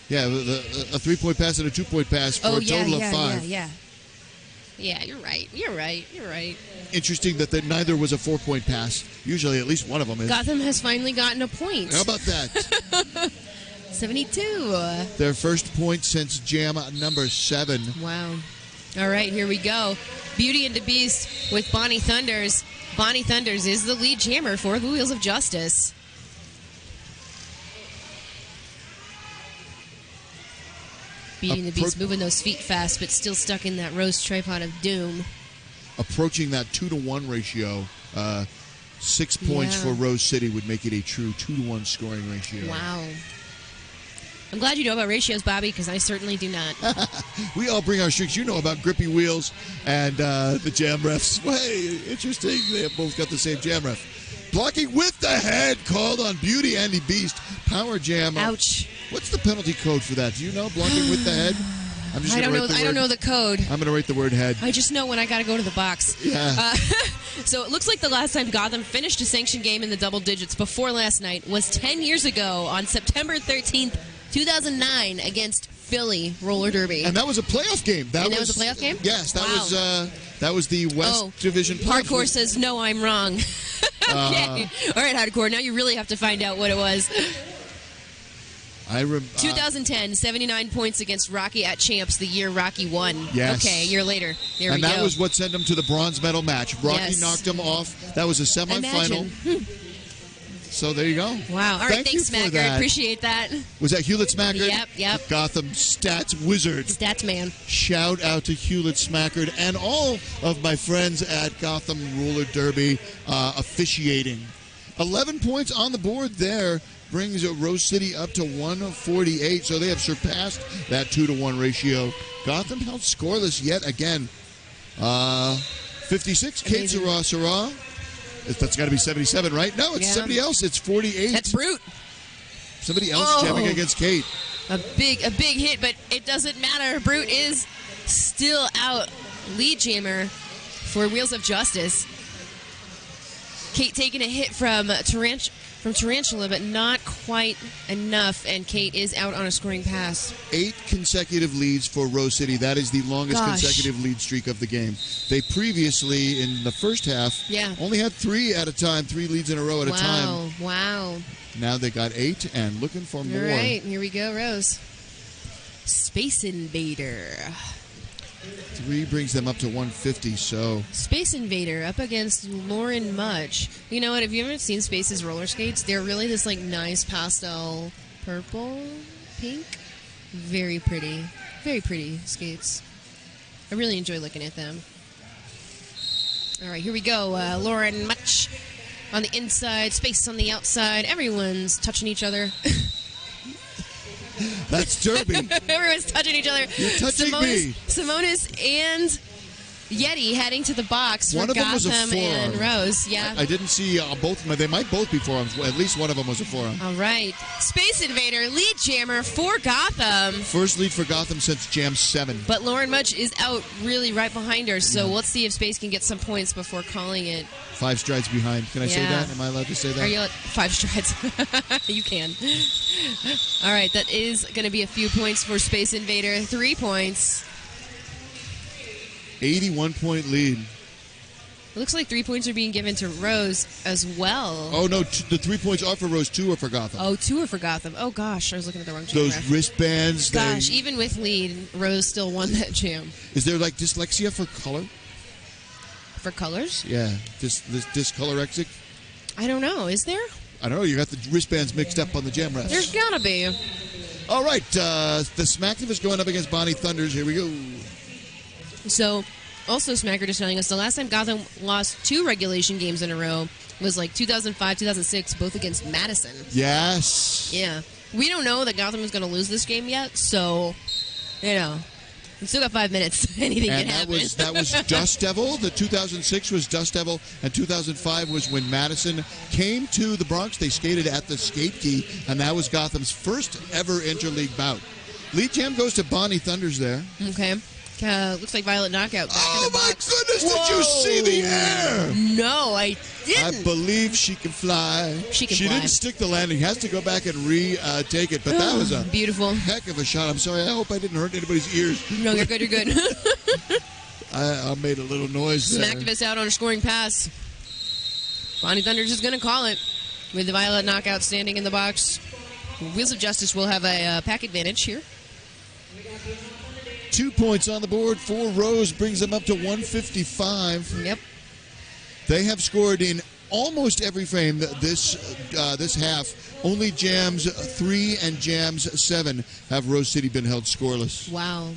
Yeah, a 3-point pass and a 2-point pass for a total of 5. Yeah, you're right. Interesting that neither was a 4-point pass. Usually at least one of them is. Gotham has finally gotten a point. How about that? 72. Their first point since jam number 7. Wow. All right, here we go. Beauty and the Beast with Bonnie Thunders. Bonnie Thunders is the lead jammer for the Wheels of Justice. Beauty and the Beast moving those feet fast, but still stuck in that rose tripod of doom. Approaching that 2-to-1 ratio. 6 points for Rose City would make it a true 2-to-1 scoring ratio. Wow. I'm glad you know about ratios, Bobby, because I certainly do not. We all bring our streaks. You know about grippy wheels and the jam refs. Hey, interesting. They have both got the same jam ref. Blocking with the head, called on Beauty and the Beast. Power jam. Ouch. What's the penalty code for that? Do you know? Blocking with the head? I don't know the code. I'm going to rate the word head. I just know when I got to go to the box. Yeah. So it looks like the last time Gotham finished a sanctioned game in the double digits before last night was 10 years ago on September 13th, 2009 against Philly Roller Derby. And that was a playoff game. That was a playoff game? Yes, that was the West Division playoff. Hardcore says, no, I'm wrong. Okay. All right, Hardcore, now you really have to find out what it was. 2010, 79 points against Rocky at Champs the year Rocky won. Yes. Okay, a year later. There we go. And that was what sent him to the bronze medal match. Rocky knocked him off. That was a semifinal. So there you go. Wow. All right, thanks, Smacker. I appreciate that. Was that Hewlett Smackard? Yep. Gotham Stats Wizard. Stats man. Shout out to Hewlett Smackard and all of my friends at Gotham Roller Derby officiating. 11 points on the board there. Brings Rose City up to 148, so they have surpassed that 2-to-1 ratio. Gotham held scoreless yet again. 56, Kate Sarah. That's got to be 77, right? No, it's somebody else. It's 48. That's Brute. Somebody else jamming against Kate. A big hit, but it doesn't matter. Brute is still out. Lead jammer for Wheels of Justice. Kate taking a hit from Tarantula, but not quite enough, and Kate is out on a scoring pass. 8 consecutive leads for Rose City. That is the longest consecutive lead streak of the game. They previously, in the first half, only had 3 at a time, 3 leads in a row at a time. Wow. Now they got 8 and looking for more. All right, here we go, Rose. Space Invader. 3 brings them up to 150, so... Space Invader up against Lauren Much. You know what? If you haven't seen Space's roller skates, they're really this, nice pastel purple, pink. Very pretty. Very pretty skates. I really enjoy looking at them. All right, here we go. Lauren Much on the inside, Space on the outside. Everyone's touching each other. That's Derby. Everyone's touching each other. You're touching me. Simonis and Yeti heading to the box for Gotham and Rose. Yeah. I didn't see both of them. They might both be forearms. At least one of them was a forearm. All right. Space Invader, lead jammer for Gotham. First lead for Gotham since Jam 7. But Lauren Much is out really right behind her, so let's see if Space can get some points before calling it. 5 strides behind. Can I say that? Am I allowed to say that? Are you 5 strides? You can. All right, that is going to be a few points for Space Invader. 3 points. 81-point lead. It looks like 3 points are being given to Rose as well. Oh, no, the 3 points are for Rose, 2 are for Gotham. Oh, 2 are for Gotham. Oh, gosh, I was looking at the wrong jam. Those wristbands. Gosh, even with lead, Rose still won that jam. Is there, like, dyslexia for color? For colors? Yeah, dyscolorexic? I don't know. Is there? I don't know. You got the wristbands mixed up on the jam refs. There's gotta be. All right, the Smacktivists going up against Bonnie Thunders. Here we go. So, also Smacker just telling us the last time Gotham lost 2 regulation games in a row was like 2005, 2006, both against Madison. Yes. Yeah. We don't know that Gotham is going to lose this game yet, so, you know, we still got 5 minutes. Anything can happen. And that was Dust Devil. The 2006 was Dust Devil, and 2005 was when Madison came to the Bronx. They skated at the Skate Key, and that was Gotham's first ever interleague bout. Lead jam goes to Bonnie Thunders there. Okay. Looks like Violet Knockout back in the box. Oh, my goodness, Whoa. did you see the air? No, I didn't. I believe she can fly. She She fly. didn't stick the landing. Has to go back and retake it, but that was a beautiful heck of a shot. I'm sorry. I hope I didn't hurt anybody's ears. No, you're good, you're good. I made a little noise there. Smacktivist out on a scoring pass. Bonnie Thunders is going to call it with the Violet Knockout standing in the box. Wheels of Justice will have a pack advantage here. 2 points on the board for Rose, brings them up to 155. Yep. They have scored in almost every frame this half. Only jams 3 and jams 7 have Rose City been held scoreless. Wow.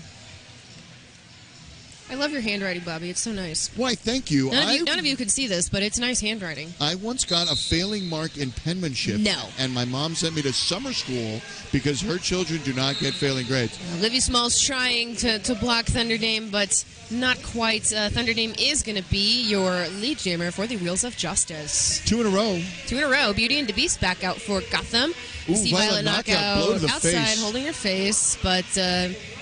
I love your handwriting, Bobby. It's so nice. Why, thank you. None of you could see this, but it's nice handwriting. I once got a failing mark in penmanship. No. And my mom sent me to summer school because her children do not get failing grades. Olivia Small's trying to block Thunderdame, but not quite. Thunderdame is going to be your lead jammer for the Wheels of Justice. 2 in a row. 2 in a row. Beauty and the Beast back out for Gotham. You see Violet Knockout, blow to the outside face. holding her face, but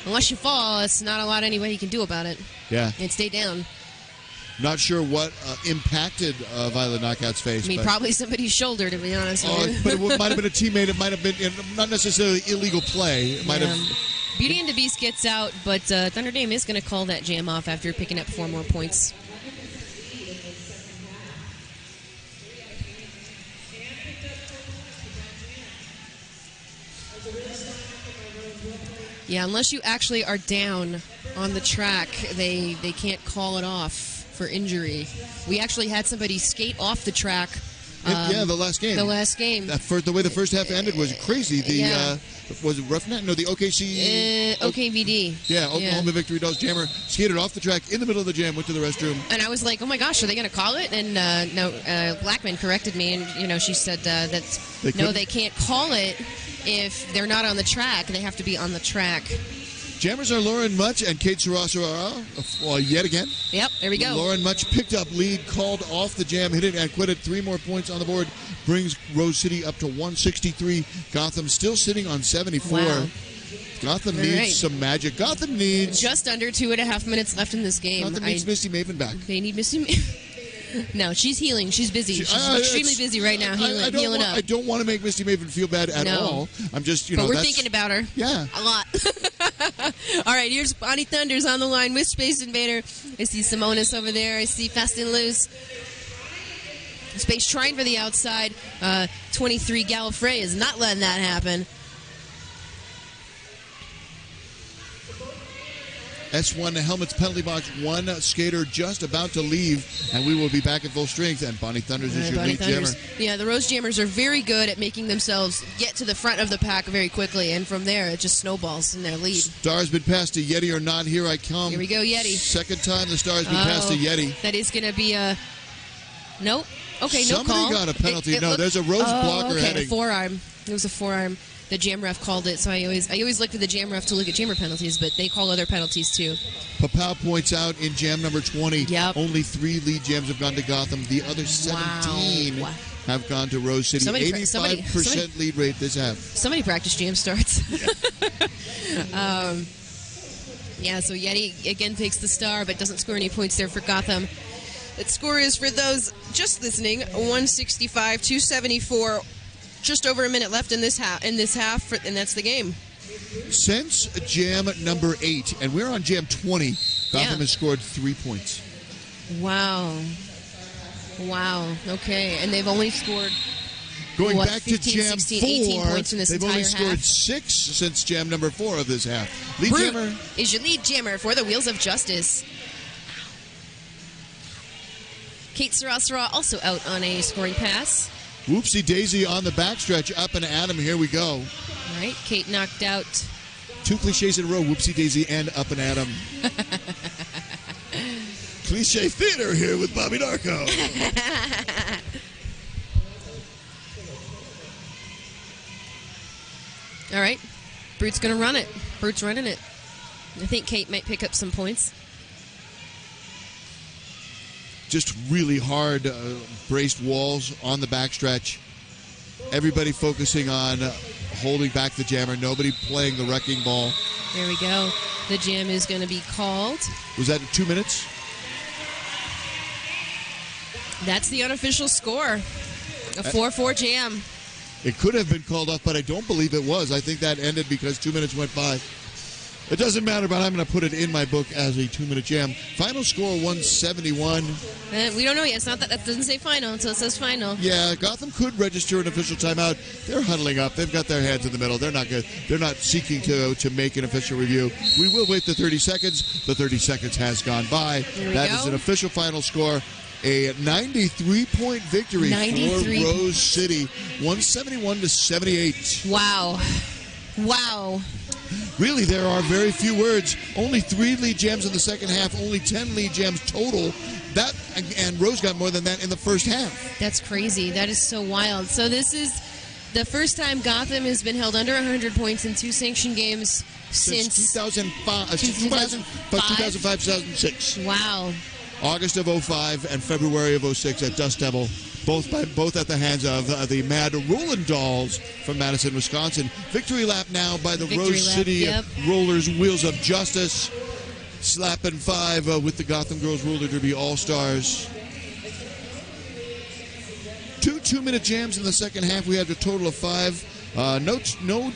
unless you fall, it's not a lot anyway you can do about it. Yeah. And stay down. Not sure what impacted Violet Knockout's face. I mean, probably somebody's shoulder, to be honest with you. But it might have been a teammate. It might have been not necessarily illegal play. It might have. Beauty and the Beast gets out, but Thunderdame is going to call that jam off after picking up 4 more points. Yeah, unless you actually are down on the track, they can't call it off for injury. We actually had somebody skate off the track. The last game. The last game. The way the first half ended was crazy. Was it Roughneck? No, the OKC. OKVD. Yeah, Oklahoma Victory Dolls jammer skated off the track in the middle of the jam, went to the restroom. And I was like, oh my gosh, are they going to call it? And Blackman corrected me, and she said that they can't call it if they're not on the track. They have to be on the track. Jammers are Lauren Much and Kate Sarasara, yet again. Yep, there we go. Lauren Much picked up lead, called off the jam, hit it, and quit it. 3 more points on the board, brings Rose City up to 163. Gotham still sitting on 74. Wow. Gotham needs some magic. Gotham needs... Just under 2.5 minutes left in this game. Gotham needs Misty Maven back. They need Misty Maven. No, she's healing. She's busy. She's extremely busy right now, healing up. I don't want to make Misty Maven feel bad at all. I'm just, But we're thinking about her. Yeah. A lot. All right, here's Bonnie Thunders on the line with Space Invader. I see Simonis over there. I see Fast and Loose. Space trying for the outside. 23 Gallifrey is not letting that happen. S1 helmets penalty box. 1 skater just about to leave, and we will be back at full strength. And Bonnie Thunders is your lead jammer. Yeah, the Rose Jammers are very good at making themselves get to the front of the pack very quickly, and from there it just snowballs in their lead. Star's been passed to Yeti or not. Here I come. Here we go, Yeti. Second time the Star's been passed to Yeti. That is going to be a... Nope. Okay, no call. Somebody got a penalty. There's a Rose blocker heading. A forearm. It was a forearm. The jam ref called it, so I always look for the jam ref to look at jammer penalties, but they call other penalties too. Papau points out in jam number 20, yep. Only 3 lead jams have gone to Gotham. The other 17 have gone to Rose City. 85% lead rate this half. Somebody practice jam starts. Yeah. So Yeti again takes the star, but doesn't score any points there for Gotham. That score is, for those just listening, 165-274. Just over a minute left in this half, and that's the game. Since jam number 8, and we're on jam 20, Gotham has scored 3 points. Wow. Wow. Okay. And they've only scored Going what, back 15, to Jam 16, 4, 18 points in this they've entire only scored half. 6 since Jam number 4 of this half. Lead Brute jammer. is your lead jammer for the Wheels of Justice. Kate Sarah also out on a scoring pass. Whoopsie Daisy on the backstretch. Up and at him. Here we go. All right. Kate knocked out. 2 cliches in a row. Whoopsie Daisy and up and at him. Cliche theater here with Bobby Narco. All right. Brute's going to run it. Brute's running it. I think Kate might pick up some points. Just really hard braced walls on the backstretch. Everybody focusing on holding back the jammer. Nobody playing the wrecking ball. There we go. The jam is going to be called. Was that 2 minutes? That's the unofficial score. A 4-4 jam. It could have been called off, but I don't believe it was. I think that ended because 2 minutes went by. It doesn't matter, but I'm going to put it in my book as a 2-minute jam. Final score 171. We don't know yet. It's not that doesn't say final until it says final. Yeah, Gotham could register an official timeout. They're huddling up. They've got their hands in the middle. They're not good. They're not seeking to make an official review. We will wait the 30 seconds. The 30 seconds has gone by. That is an official final score. A 93-point victory for Rose City, 171-78. Wow. Wow. Really, there are very few words. Only 3 lead jams in the second half. Only 10 lead jams total. That and Rose got more than that in the first half. That's crazy. That is so wild. So this is the first time Gotham has been held under 100 points in 2 sanctioned games since 2005, 2006. Wow. August of 05 and February of 06 at Dust Devil, both at the hands of the Mad Roland Dolls from Madison, Wisconsin. Victory lap now by the Rose City Rollers Wheels of Justice. Slapping 5 with the Gotham Girls Roller Derby All-Stars. 2 2-minute jams in the second half. We had a total of 5. No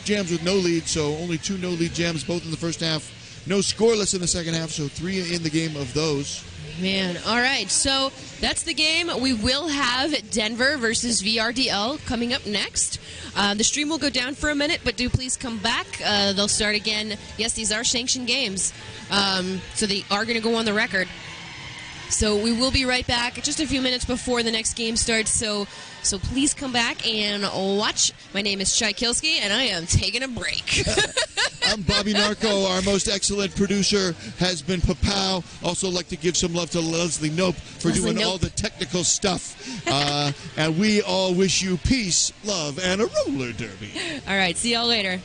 jams with no lead, so only 2 no-lead jams, both in the first half. No scoreless in the second half, so 3 in the game of those. Man, all right. So that's the game. We will have Denver versus VRDL coming up next. The stream will go down for a minute, but do please come back. They'll start again. Yes, these are sanctioned games, so they are going to go on the record. So we will be right back just a few minutes before the next game starts. So please come back and watch. My name is Chai Kilsky, and I am taking a break. I'm Bobby Narco. Our most excellent producer has been Papow. Also like to give some love to Leslie Nope for doing all the technical stuff. And we all wish you peace, love, and a roller derby. All right. See y'all later.